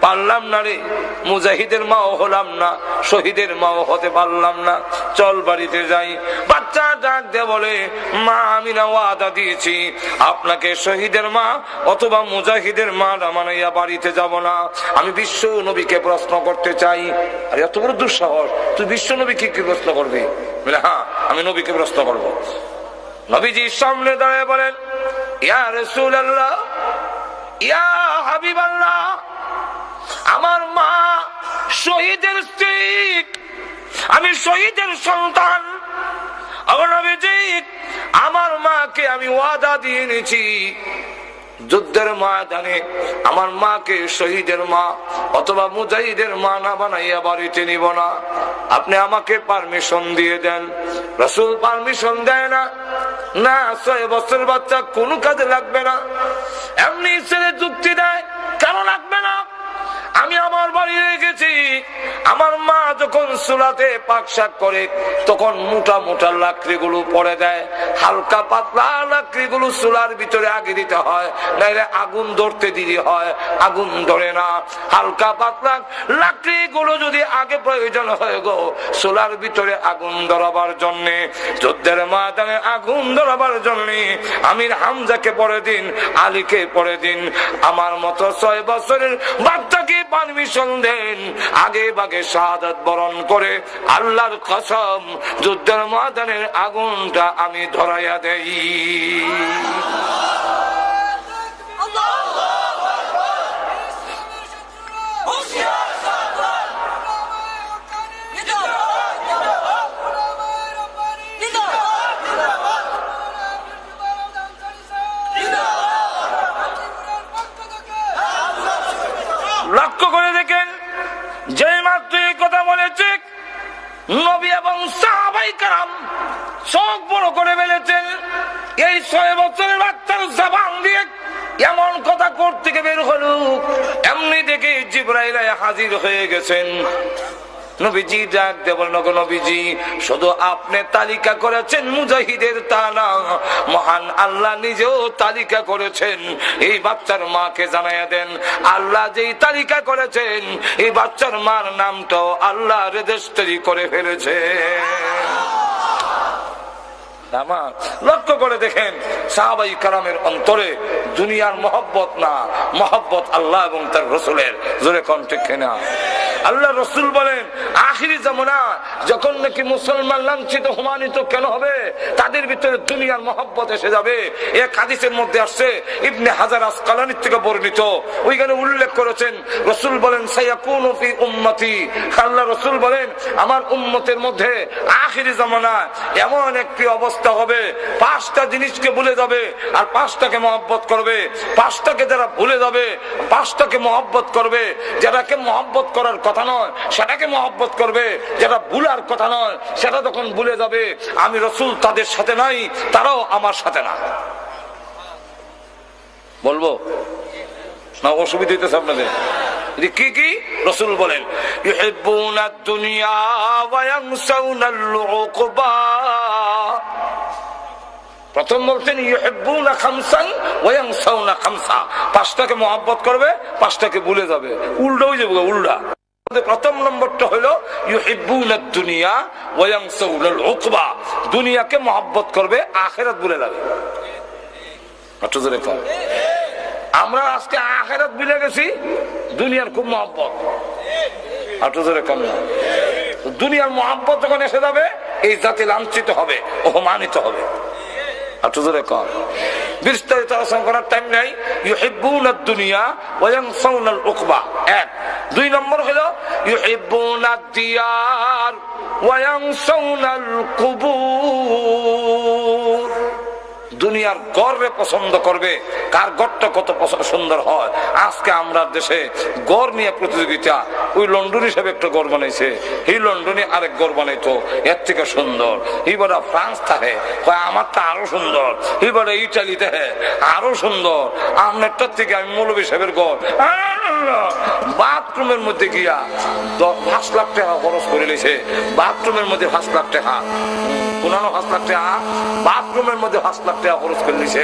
পারলাম না রে, মুজাহিদের মাও হলাম না, শহীদের মাও হতে পারলাম না, চল বাড়িতে যাই। বাচ্চা ডাক দিয়ে বলে, মা, আমি না ওয়াদা দিয়েছি আপনাকে শহীদের মা অথবা মুজাহিদের মা মানাইয়া বাড়িতে যাব না, আমি বিশ্ব নবীকে প্রশ্ন করতে চাই। আর এত বড় দুঃসাহস, তুই বিশ্ব নবীকে কি প্রশ্ন করবি? বলে, হ্যাঁ, আমি নবীকে প্রশ্ন করবো। নবীজির সামনে দাঁড়িয়ে বলেন, ইয়া রাসূলুল্লাহ, ইয়া হাবিবাল্লাহ, আমার মা শহীদের স্ত্রী, আমি শহীদের সন্তান, নবীজি আমার মাকে আমি ওয়াদা দিয়ে নিয়েছি, যুদ্ধের ময়দানে আমার মাকে শহীদের মা অথবা মুজাহিদের মা না বানাইয়া বাড়িতে নিব না, আপনি আমাকে পারমিশন দিয়ে দেন। রাসূল পারমিশন দেয় না, না 6 বছরের বাচ্চা কোনো কাজে লাগবে না। এমনি ছেলে যুক্তি দেয়, কেন লাগবে না? আমি আমার বাড়ি রেখেছি, আমার মা যখন চুলাতে পাক শাক করে তখন মোটা মোটা লাকড়িগুলো পড়ে দেয়, হালকা পাতলা লাকড়িগুলো চুলার ভিতরে আগে দিতে হয়, নাইলে আগুন ধরতে দেরি হয়, আগুন ধরে না। হালকা পাতলা লাকড়িগুলো যদি আগে প্রয়োজন হয়ে গো চুলার ভিতরে আগুন ধরাবার জন্য, যুদ্ধের ময়দানে আগুন ধরাবার জন্য আমির হামজাকে পরে দিন, আলীকে পরে দিন, আমার মতো 6 বছরের বাচ্চাকে পারমিশন দেন, আগে ভাগে শাহাদাত বরণ করে আল্লাহর কসম যুদ্ধের ময়দানের আগুনটা আমি ধরাইয়া দেই। লক্ষ্য করে দেখেন, যে মাত্র এই কথা বলেছে নবী এবং সাহাবায়ে কেরাম চোখ বড় করে ফেলেছেন। এই 6 বছরের বাচ্চার জবান দিয়ে এমন কথা করতে বের হলো, এমনি দেখে জিবরাইল হাজির হয়ে গেছেন। নবীজি ডাক দিয়ে বলেন, ওগো নবীজি, শুধু আপনি তালিকা করেছেন মুজাহিদের, তা না, মহান আল্লাহ নিজেও তালিকা করেছেন। এই বাচ্চার মাকে জানাইয়া দেন, আল্লাহ যেই তালিকা করেছেন এই বাচ্চার মার নামটাও আল্লাহ রেজিস্ট্রি করে ফেলেছে। লক্ষ্য করে দেখেন, সাহাবাই কারামের অন্তরে দুনিয়ার মহব্বত না, মহব্বত আল্লাহ এবং তার রসুলের। জোরে কোন ঠিক কিনা? আল্লাহ রসুল বলেন, আখিরি জামানা যখন নাকি মুসলমান লাঞ্ছিত হুমানিত কেন হবে, তাদের ভিতরে দুনিয়ার মহব্বত এসে যাবে। এক হাদিসের মধ্যে আসছে, ইবনে হাজার আসকালানী থেকে বর্ণিত, ওইখানে উল্লেখ করেছেন, রসুল বলেন, সায়াকুনু ফি উম্মতি, আল্লাহ রসুল বলেন, আমার উম্মতের মধ্যে আখিরি জামানা এমন একটি অবস্থা হবে, পাঁচটা জিনিসকে ভুলে যাবে আর পাঁচটাকে মহব্বত করবে। পাঁচটাকে যারা ভুলে যাবে, পাঁচটাকে মহব্বত করবে। যারাকে মহব্বত করার কথা নয় সেটাকে মহব্বত করবে, যেটা ভুলার কথা নয় সেটা যখন ভুলে যাবে, আমি রসুল তাদের সাথে নাই, তারাও আমার সাথে না। বলবো না? অসুবিধা হইতেছে আপনাদের? কি কি রসুল বলেন, ইউহিব্বুনাদ দুনিয়া ওয়া ইয়ানসাউনাল উকবা। প্রথম বলছেন ইউহিব্বুনা খামসান ওয়া ইয়ানসাউনা খামসা, পাঁচটাকে মহব্বত করবে, পাঁচটাকে ভুলে যাবে। উল্টা হয়ে যাবে, উল্টা। প্রথম নম্বরটা হলো ইউহিব্বুনাদ দুনিয়া ওয়া ইয়ানসাউনাল উকবা, দুনিয়াকে মহব্বত করবে, আখিরাত ভুলে যাবে। কত জোরে কর। আমরা আজকে আখিরাত ভুলে গেছি, দুনিয়ার খুব মহব্বত। কত জোরে কর না। দুনিয়ার মহব্বত যখন এসে যাবে, এই জাতি লাঞ্ছিত হবে, অপমানিত হবে। বিস্তারিত আলোচনা করার টাইম নাই। ইউহিব্বুনাদ দুনিয়া ওয়া ইয়ানসাউনাল উকবা, এক। দুই নম্বর হলো ইউহিব্বুনাদ দিয়ার ওয়া ইয়ানসাউনাল কুবুর, দুনিয়ার গড়ে পছন্দ করবে, কার গড়টা কত সুন্দর হয়। আজকে আমরা দেশে গড় নিয়ে প্রতিযোগিতা, ওই লন্ডন হিসেবে একটা গড় বানাইছে, এই লন্ডনে আরেক গড় বানাইতো এর থেকে সুন্দর। এইবারে ফ্রান্স থাকে, আমারটা আরো সুন্দর। এইবারে ইটালি থাকে, আরো সুন্দর। আপনারটার থেকে আমি মৌলভী সাহেবের গড়। বাথরুমের মধ্যে গিয়া 5 লাখ টাকা খরচ করে নিয়েছে, বাথরুমের মধ্যে 5 লাখ টাকা, 5 লাখ টাকা, বাথরুমের মধ্যে 5 লাখ টাকা খরচ করে নিছে।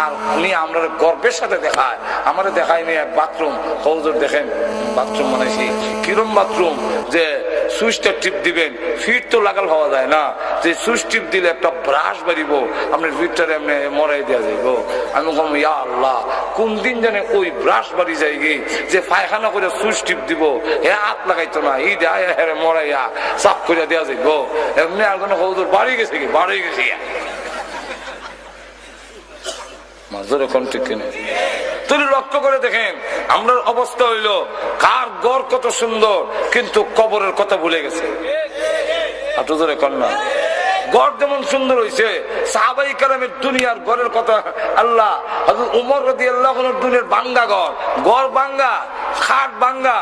আর উনি আমরা গর্বের সাথে দেখায়, আমাদের দেখায়নি এক বাথরুম। হজুর দেখেন বাথরুম বানাইছি, কিরম বাথরুম, যে সুইচটা টিপ দিবেন, ফিট তো লাগাল হওয়া যায় না, যে সুইচ টিপ দিলে একটা ব্রাশ বাড়িব, আপনার ফিটটারে এমনি মরাই দেওয়া যাইব। আমি বললাম, ইয়া আল্লাহ, কোন দিন জানে ওই ব্রাশ বাড়ি যাই গে, যে পায়খানা করে সুইচ টিপ দিব, হে হাত লাগাইতো না, এই দেয় হেরে মরাইয়া চাপ করে দেওয়া যাইব। এমনি আর কোনো হজুর বাড়ি গেছে কি, বাড়ি গেছে গিয়া মাজরে কোন ঠিক কিনে। তুমি লক্ষ্য করে দেখেন, আমরা অবস্থা হইলো, কার গড় কত সুন্দর, কিন্তু কবরের কথা ভুলে গেছে। এত জোরে কন্যা গড় যেমন সুন্দর হয়েছে, সাহাবাই কেরামের দুনিয়ার গড়ের কথা আল্লাহ, হযরত উমর রাদিয়াল্লাহু আনহু দুনিয়ার ভাঙ্গা গড় ভাঙ্গা, খাট ভাঙ্গা,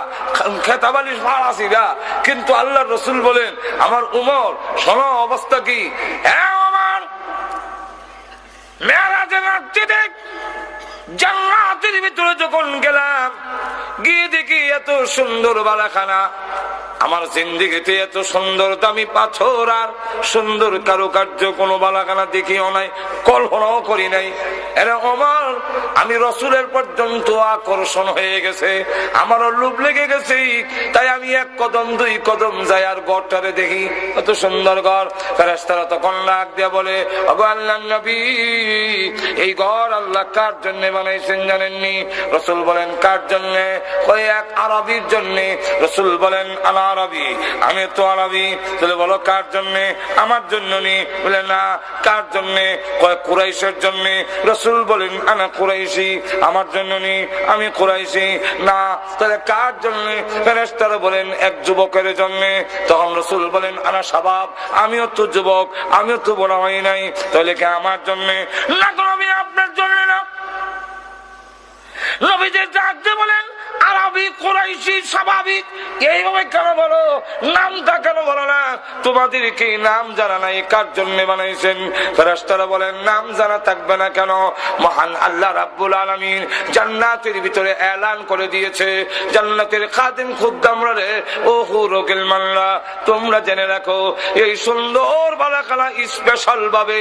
খেতাবালি ফারাসিরা, কিন্তু আল্লাহর রাসূল বলেন, আমার উমর শোনো অবস্থা কি, হ্যাঁ আমার মেরাজের রাত্রে দেখ, জান্নাতের ভিতরে যখন গেলাম, গিয়ে দেখি এত সুন্দর বালাখানা, আমার জিন্দেগিতে এত সুন্দর দামি পাথর আর সুন্দর কারুকার্য কোন বালাখানা দেখিও নাই, কল্পনাও করি নাই। এরা আমার, আমি রসুলের পর্যন্ত আকর্ষণ হয়ে গেছে, আমারও লোভ লেগে গেছে, তাই আমি 1 কদম 2 কদম যাই আর গড়টারে দেখি, এত সুন্দর গড়। ফেরেশতারা তখন ডাক দিয়ে বলে, ওগো আল্লাহর নবী, এই গড় আল্লাহ কার জন্য বানাইছেন জানেননি? রসুল বলেন, কার জন্য? কই এক আরবির জন্য। রসুল বলেন, আনা আরবি, আমি তো আরবি। তাহলে বলো কার জন্য? আমার জন্য নি। বলে না, কার জন্য? কয় কুরাইশের জন্য। রসুল বলেন, আনা কুরাইশি, আমার জন্য নি, আমি কুরাইশি। না, তাহলে কার জন্য? ফেরেশতারা বলেন, এক যুবকের জন্য। তখন রসুল বলেন, আনা শাবাব, আমিও তো যুবক, আমিও তো বড় হই নাই, তাহলে কি আমার জন্য? না, আমি আপনার জন্য না। নবীজি ডাকতে বলেন, আরবি কুরাইশি স্বাভাবিক, এইভাবে কেন বলো, নামটা কেন বলো না? তোমাদেরকে নাম জানা নাই, কার জন্য বানাইছেন? ফেরেশতারা বলেন নাম জানা থাকবে না কেন? মহান আল্লাহ রাব্বুল আলামিন জান্নাতের ভিতরে এলান করে দিয়েছে, জান্নাতের খাদিম খুদ্দামরা রে, ও হুরুল গিলমানরা, তোমরা জেনে রাখো এই সুন্দর বালাখানা স্পেশাল ভাবে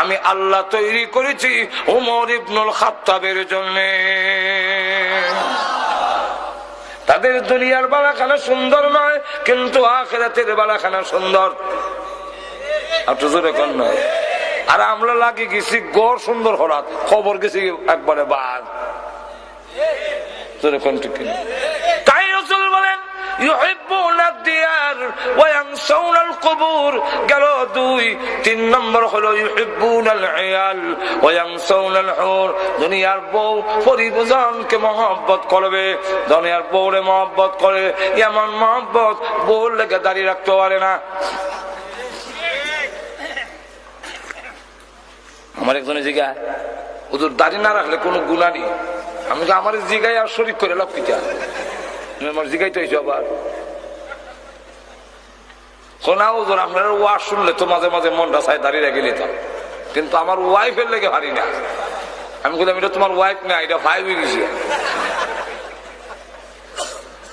আমি আল্লাহ তৈরি করেছি ওমর ইবনুল খাত্তাবের জন্য। তাদের দুনিয়ার বালাখানা সুন্দর নয়, কিন্তু আখিরাতের বালাখানা সুন্দর। একটু জোরে কর না। আর আমরা লাগি গেছি গড় সুন্দর হরাত, খবর গেছি একবারে বাদ। জোরে কোন ঠিক কিনা? তাই রাসূল বলেন ইউহিব্বুনা দিয়ার ওয়া ইয়ানসাউনাল কুবুর। গেল 2, 3 নম্বর হলো ইউহিব্বুনাল ইয়াল ওয়া ইয়ানসাউনাল হুর। দুনিয়ার বউ পরিজনকে মহব্বত করবে, দুনিয়ার বউরে মহব্বত করে, এমন মহব্বত বউর লেগে দাঁড়িয়ে রাখতে পারে না। আমার একজনে জিজ্ঞাসা, হুজুর দাড়ি না রাখলে কোনো গুনাহ নেই। আমি তো আমার জিগাই আর শরীক করে লাভ কিটা, আমার জিগাইতে হয়েছে আবার শোনা হুজুর আপনার ওয়াজ শুনলে তো মাঝে মাঝে মনটা চাই দাঁড়িয়ে রেখে নিতাম, কিন্তু আমার ওয়াইফের লেগে হারি না। আমি বললাম এটা তোমার ওয়াইফ না, এটা ভাই হয়ে গেছি।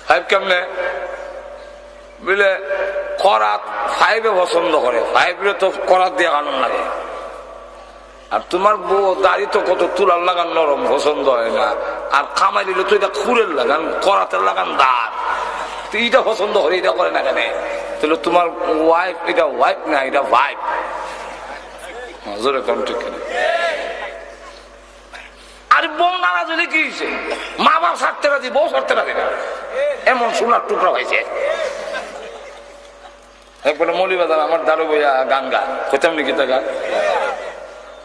ভাই কেমনে বুঝলে? করাত 5-এ পছন্দ করে, 5-এ তো করাত দিয়ে আনন্দ লাগে। আর তোমার বউ দাড়ি তো কত তুলার লাগান নরম, পছন্দ হয় না। আর কামাই দিলে তো এটা খুরের লাগান, করাতের লাগান দাঁত, তো এইটা পছন্দ করে, এটা করে না কেন? তাহলে তোমার ওয়াইফ এটা ওয়াইফ না, এটা ভাইফ। আর বউ নারাজ হলে কি হয়েছে? মা বাপ ছাড়তে রাজি, বউ ছাড়তে রাজি না, এমন সোনার টুকরা হয়েছে। একবারে মৌলিবাজার আমার দারু বইয়া গান গা কোথাও নাকি তা গান,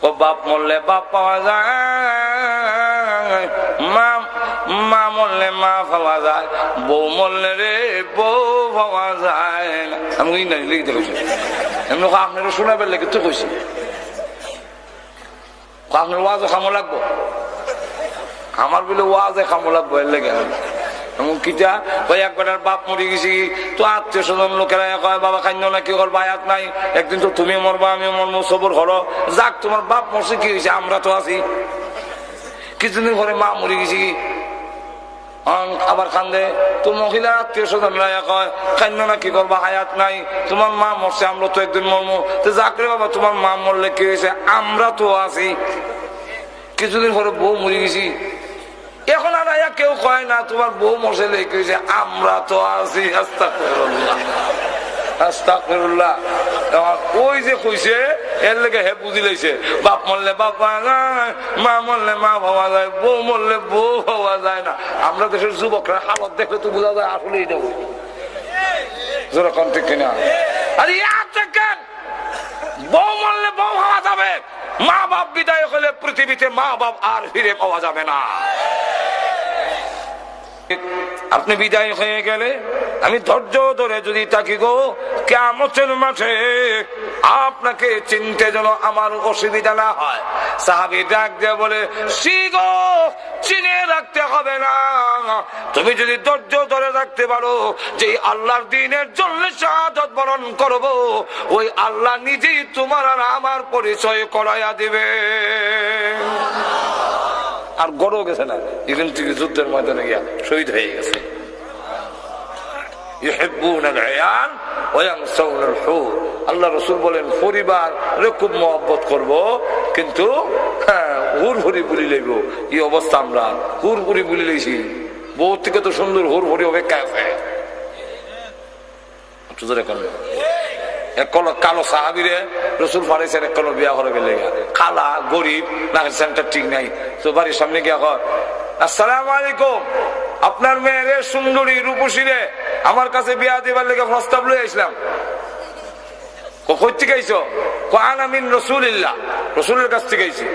ও বাপ মরলে বাপ পাওয়া যায়, মা মরলে মা পাওয়া যায়, বউ মরলে রে বউ পাওয়া যায় না। আমি লিখতে কইছি, এমনি আপনারও শোনাবেন লেগে তো কইছি, আপনার ওয়াজে খামো লাগবো, আমার বলে ওয়াজে খামো লাগবো, এর লেগে এমন কিটা ওই একবার বাপ মরে গেছি তো আত্মীয় স্বজন লোকেরা কয় বাবা খাইন না, কি করবা আয়াত নাই, একদিন তো তুমি মরবা আমি মরবো, সবর হলো যাক, তোমার বাপ মরছে কি হয়েছে, আমরা তো আছি। কিছুদিন পরে মা মরে গেছি, আবার কান্দে তো মহিলা আত্মীয় স্বজনরা কয় খাইন না, কি করবা হায়াত নাই, তোমার মা মরছে আমরা তো একদিন মরবো, তো যাক রে বাবা তোমার মা মরলে কি হয়েছে, আমরা তো আছি। কিছুদিন পরে বউ মরে গেছি, এখন আর কেউ কয় না তোমার বউ মরছে লেখেছে, আমরা তো আছি। আস্তাগফিরুল্লাহ আস্তাগফিরুল্লাহ। ওই যে কইছে এর লেগে হে বুঝি লাইছে, বাপ মরলে বাপ পাওয়া যায়, মা মরলে মা পাওয়া যায়, বউ মরলে বউ পাওয়া যায় না। আমরা দেশের যুবকরা হালত দেখলে তো বোঝা যায় আসলেই দেবো যেরকম ঠিক কিনা। আরে দেখেন বউ মরলে বউ পাওয়া যাবে, মা বাপ বিদায় হলে পৃথিবীতে মা বাপ আর ফিরে পাওয়া যাবে না। আপনি বিদায় হয়ে গেলে আমি ধৈর্য ধরে যদি তাকি গো কিয়ামতের মাঠে আপনাকে চিনতে যেন আমার অসুবিধা না হয়। সাহাবী ডাক দিয়ে বলে গো চিনে রাখতে হবে না, তুমি যদি ধৈর্য ধরে রাখতে পারো যে আল্লাহর দ্বীনের জন্য শাহাদাত বরণ করব, ওই আল্লাহ নিজেই তোমার আর আমার পরিচয় করাইয়া দিবে। আর গড়ও গেছে না, এখান থেকে যুদ্ধের ময়দানে গিয়া শহীদ হয়ে গেছে। আল্লাহ রসুল বলেন পরিবার খুব মহব্বত করবো, কিন্তু হুড় বুলি লইব। এই অবস্থা আমরা হুড় বুলি লইছি, বউ থেকে তো সুন্দর হুড় অপেক্ষা আছে। কালো সাহাবিরে রসুল ফারাইছেন, এক কালো বিয়া করে গেলে কালা গরিব না, সেন্টার ঠিক নাই, তো বাড়ির সামনে গিয়া কয় আসসালামু আলাইকুম, আপনার মেয়েরে সুন্দরী রূপসী রে আমার কাছে বিয়া দিবার লেগে প্রস্তাব লই আসলাম। কই থেকে আইছো? আনা মিন রাসূলিল্লাহ, রসুলের কাছ থেকে আইছি।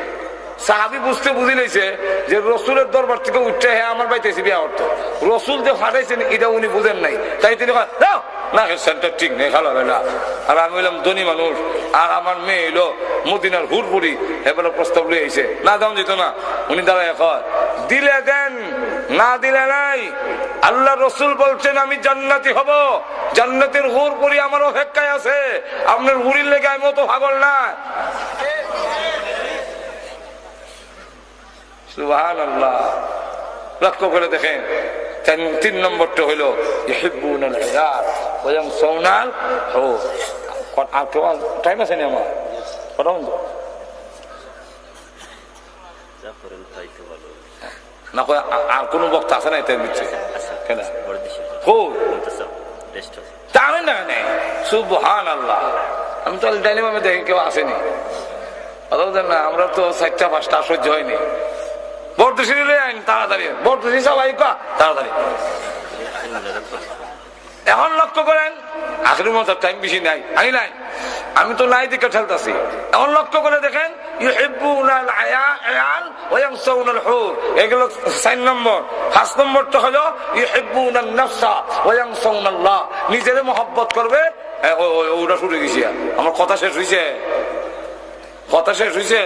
সাহাবী বুঝি লাইছে যে রসুলের দরবার থেকে উঠে আমার বাড়িতে এসে বিয়া করতো, রসুল যে ফাটাইছেন এটা উনি বুঝেন নাই, তাই তিনি না সেন্টার ঠিক নেই খালা বেলা। আর আমি হইলাম ধনী মানুষ, আর আমার মেয়ে হইলো মদিনার হুরপুরি, এবার প্রস্তাব লিয়ে আইছে, না দাম দিত না। উনি দাঁড়ায় কয় দিলে দেন, না দিলে নাই। আল্লাহ রসুল বলছেন আমি জান্নাতি হব, জান্নাতের হুরপুরি আমার অপেক্ষায় আছে, আপনার হুরির লেগে আমি অত পাগল না। সুবহানাল্লাহ। লক্ষ্য করে দেখেন 3 নম্বরটা হইলো ইহিব্বুনাল আয়াত ওয়া ইয়ানসাউনাল হুর। আর কেউ টাইম আছে না আমার কথা বন্ধ না, আর কোন বক্তা আছে না এতে দিচ্ছে কেন? জানেন না কেন? সুবহানাল্লাহ। আমি তো ডাইনিমামে দেখি কেউ আসেনি, না আমরা তো 4টা 5টা সহ্য হয়নি। বর্দশি আইন তাড়াতাড়ি, বর্দশি সবাই তাড়াতাড়ি। এখন লক্ষ্য করেন আখের মতো টাইম বেশি নাই, আমি নাই, আমি তো নাই দিকে ঠেলতেছি। এখন লক্ষ্য করে দেখেন ইউহিব্বুনাল আয়াল ওয়া ইয়ানসাউনাল হুর, এগুলো 4 নম্বর। 5 নম্বরটা হলো ইউহিব্বুনান নাফসা ওয়া ইয়ানসাউনাল্লাহ, নিজেরে মহব্বত করবে। ওটা শুরু গেছি, আমার কথা শেষ হইছে, কথা শেষ হইছে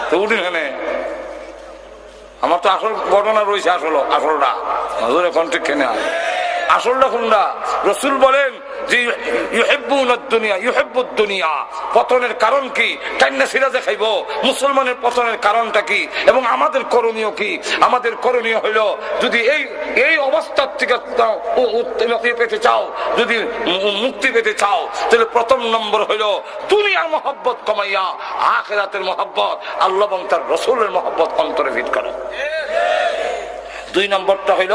তো উঠি এখানে। আমার তো আসল ঘটনা রয়েছে, আসলটা এখন ঠিক কেনা আসলটা কোনটা? রসুল বলেন যে দুনিয়া, পতনের কারণ কি? টাইনা সিরাজে খাইব, মুসলমানের পতনের কারণটা কি এবং আমাদের করণীয় কি? আমাদের করণীয় হইল যদি এই অবস্থার থেকে পেতে চাও, যদি মুক্তি পেতে চাও, তাহলে প্রথম নম্বর হইল দুনিয়ার মহব্বত কমাইয়া আখিরাতের মহব্বত, আল্লাহ এবং তার রসুলের মহব্বত অন্তরে ফিট করো। 2 নম্বরটা হইল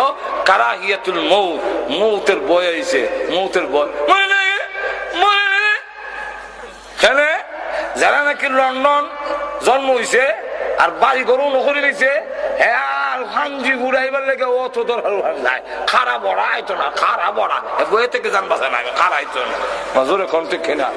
কারাহিয়াতুল মউত, মউতের ভয় হইছে, মউতের ভয়। খেলে যারা নাকি লন্ডন জন্ম হইছে আর বাড়ি গরু নকরি নিছে, হাঞ্জি ঘুরাইবার লেগে অত দরকার নাই, খারা বড়া আইতো না, খারা বড়া বইয়ে থেকে জান বাসা না, খারা আইতো না মজুরে কোন ঠিক কিনা।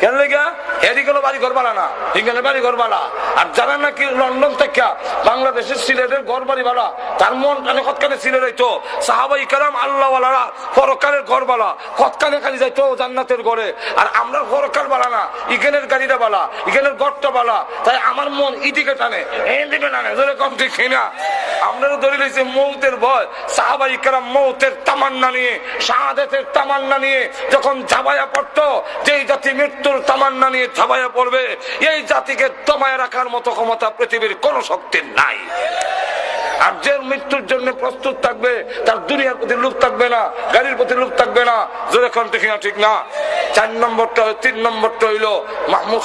কেন লেগা এদিকে বাড়ি ঘর বালা না, হিঙ্গেলের বাড়ি ঘর বালা। আর যারা নাকি লন্ডন থেকে বাংলাদেশের সিলেটের ঘর বাড়ি বালা, তার মন কানে কতখানে সিলেট হইতো সাহাবাই কারাম আল্লাহ ওয়ালারা পরকালের ঘর বালা, কতখানে খালি যাইতো জান্নাতের ঘরে। আর আমরা পরকাল বালা না, ইগেনের গাড়িটা বালা, ইগেনের ঘরটা বালা, তাই আমার মন ইদিকে টানে, এদিকে টানে, জোরে কম ঠিক কিনা। আপনারও ধরে লইছে মৌতের ভয়। সাহাবাই কেরাম মৌতের তামান্না নিয়ে, শাহাদাতের তামান্না নিয়ে যখন ঝাবায়া পড়তো, যেই জাতি মৃত্যুর তামান্না নিয়ে ঝাবায়া পড়বে, এই জাতিকে দমায় রাখার মতো ক্ষমতা পৃথিবীর কোন শক্তি নাই। আর যে মৃত্যুর জন্য প্রস্তুত থাকবে, তার দুনিয়ার প্রতি লোভ থাকবে না, গাড়ির প্রতি লোভ থাকবে না, জোরে কোন ঠিক না? ঠিক না। 4 নম্বরটা 3 নম্বরটা হইল মাহমুদ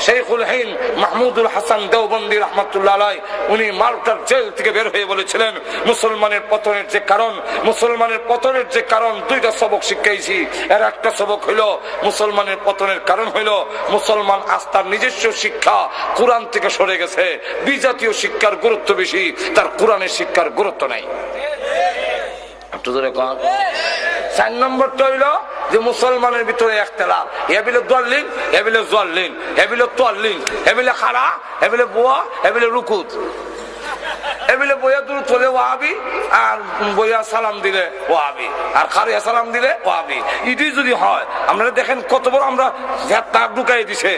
শেখুল হিন্দ মাহমুদুল হাসান দেওবন্দি রহমাতুল্লাহ আলাইহি, উনি মাল্টার জেল থেকে বের হয়ে বলেছিলেন মুসলমানের পতনের যে কারণ, মুসলমানের পতনের যে কারণ 2টা সবক শিখাইছি। এর একটা সবক হইল মুসলমানের পতনের কারণ হইল মুসলমান আস্থার নিজস্ব শিক্ষা কোরআন থেকে সরে গেছে, বিজাতীয় শিক্ষার গুরুত্ব বেশি, তার কোরআনের শিক্ষার গুরুত্ব নাই। 4 নম্বরটা হইল যে মুসলমানের ভিতরে একতলাফ, এবিলে দলিন, এবিলে জল্লিন, এবিলে তল্লিন, এবিলে খাড়া, এবিলে বুয়া, এবিলে রুকুত, এবিলে বইয়া দূর চলে ওয়াহাবি, আর বইয়া সালাম দিলে ওয়াহাবি, আর খারিয়া সালাম দিলে ওয়াহাবি। এটি যদি হয়, আপনারা দেখেন কত বড় আমরা তার ঢুকাই দিছে।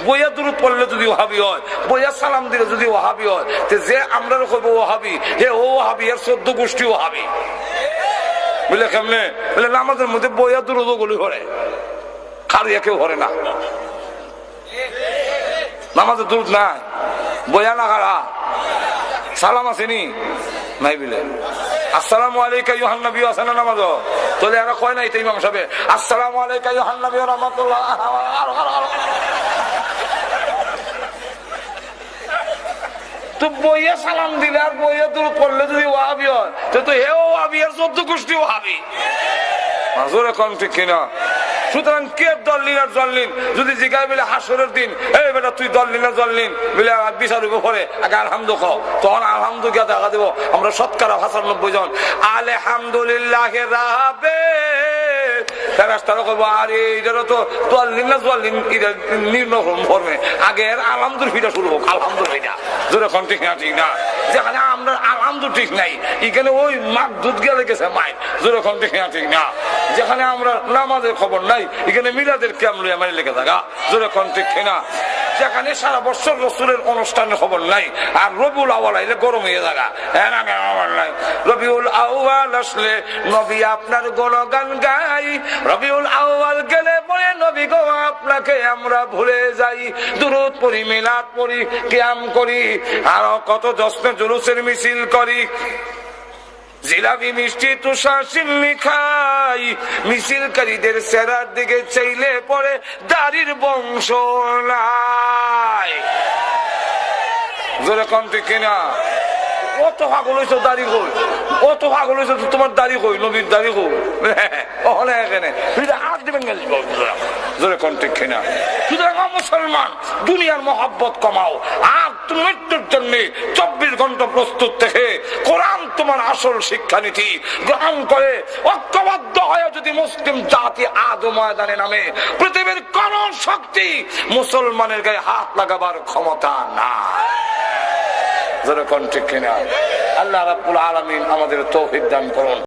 বইয়া দূর পড়লে যদি ওয়াহাবি হয়, বইয়া সালাম দিলে যদি ওয়াহাবি হয়, যে আমরা কইব ওয়াহাবি, হে ও ওয়াহাবি, এর 14 গোষ্ঠী ওয়াহাবি। বুঝলে কেমনে? বলে আমাদের মধ্যে বইয়া দূর গুলি হরে, খারিয়া কেউ হরে না, নামাজের দূর নাই, বইয়া না খারা সালাম আসেনি নাই বিলে। আসসালামু আলাইকা ইউহান নবী আসানা নামাজ তোলে এরা কয় নাই তো ইমাম সাহেব আসসালামু আলাইকা ইউহান নবী রাহমাতুল্লাহ। তো বইয়া সালাম দিলে আর বইয়া দূর পড়লে যদি ওয়াহাবি হয়, তো হে ওয়াহাবি আর 14 গোষ্ঠী ওয়াহাবি। মাজুরে কোন ঠিক কিনা? সুতরাং কে দলিন আর জল্লিন যদি জিগাই বলে হাসরের দিন, এই বেটা তুই দলিন আর জল্লিন বলে বিচার হইব পরে আগে আলহামদু কও, তখন আলহামদু কে দেখা দেবো আমরা শতকরা 95 জন আলহামদুলিল্লাহ রাবে। ফেরেশতারা কইবো আরে এটারও তো দলিন না জল্লিন এটা নির্ণয় করবে, আগে আলহামদুলিল্লাহ শুরু হোক, আলহামদুলিল্লাহ জোরে কোন ঠিক না? ঠিক না। যেখানে আমরা নাম তো ঠিক নাই, এখানে ওই মাক দুধ গেলে গেছে মাই যেরকম ঠিক না ঠিক না। যেখানে আমরা নামাজের খবর নাই, এখানে মিলাদের ক্যাম্প লইয়া মারি লেগে থাকা যেরকম ঠিক না। যেখানে সারা বছর রসুলের অনুষ্ঠানের খবর নাই, আর রবিউল আউয়াল আইলে গরম হয়ে থাকা, নাই। রবিউল আউয়াল আসলে নবী আপনার গুণগান গাই, রবিউল আউয়াল গেলে পরে নবী গো আপনাকে আমরা ভুলে যাই। দুরূদ পড়ি, মিলাদ পড়ি, কিয়াম করি, আরো কত জশ্নে জুলুসের মিছিল করি, জিলাপি মিষ্টি তুষার সিন্নি খাই। মিছিলকারীদের চেহারার দিকে চাইলে পরে দাড়ির বংশ নাই। জোরে কম ঠিক কিনা? অত পাগল হয়েছ দাড়ি কই, অত পাগল হয়েছ তোমার দাড়ি কই, নবীর দাড়ি কই ওখানে এখানে হাত দিবেন জোরে কম ঠিক কিনা? সুতরাং মুসলমান দুনিয়ার মহাব্বত কমাও, আর তুমি মৃত্যুর জন্য 24 ঘন্টা প্রস্তুত থেকে কোরআন তোমার আসল শিক্ষানীতি গ্রহণ করে ঐক্যবদ্ধ হয়ে যদি মুসলিম জাতি আজ ময়দানে নামে, পৃথিবীর কোন শক্তি মুসলমানের গায়ে হাত লাগাবার ক্ষমতা না। ঠিক কিনা? আল্লাহ রাব্বুল আলামিন আমাদের তৌফিক দান করুন।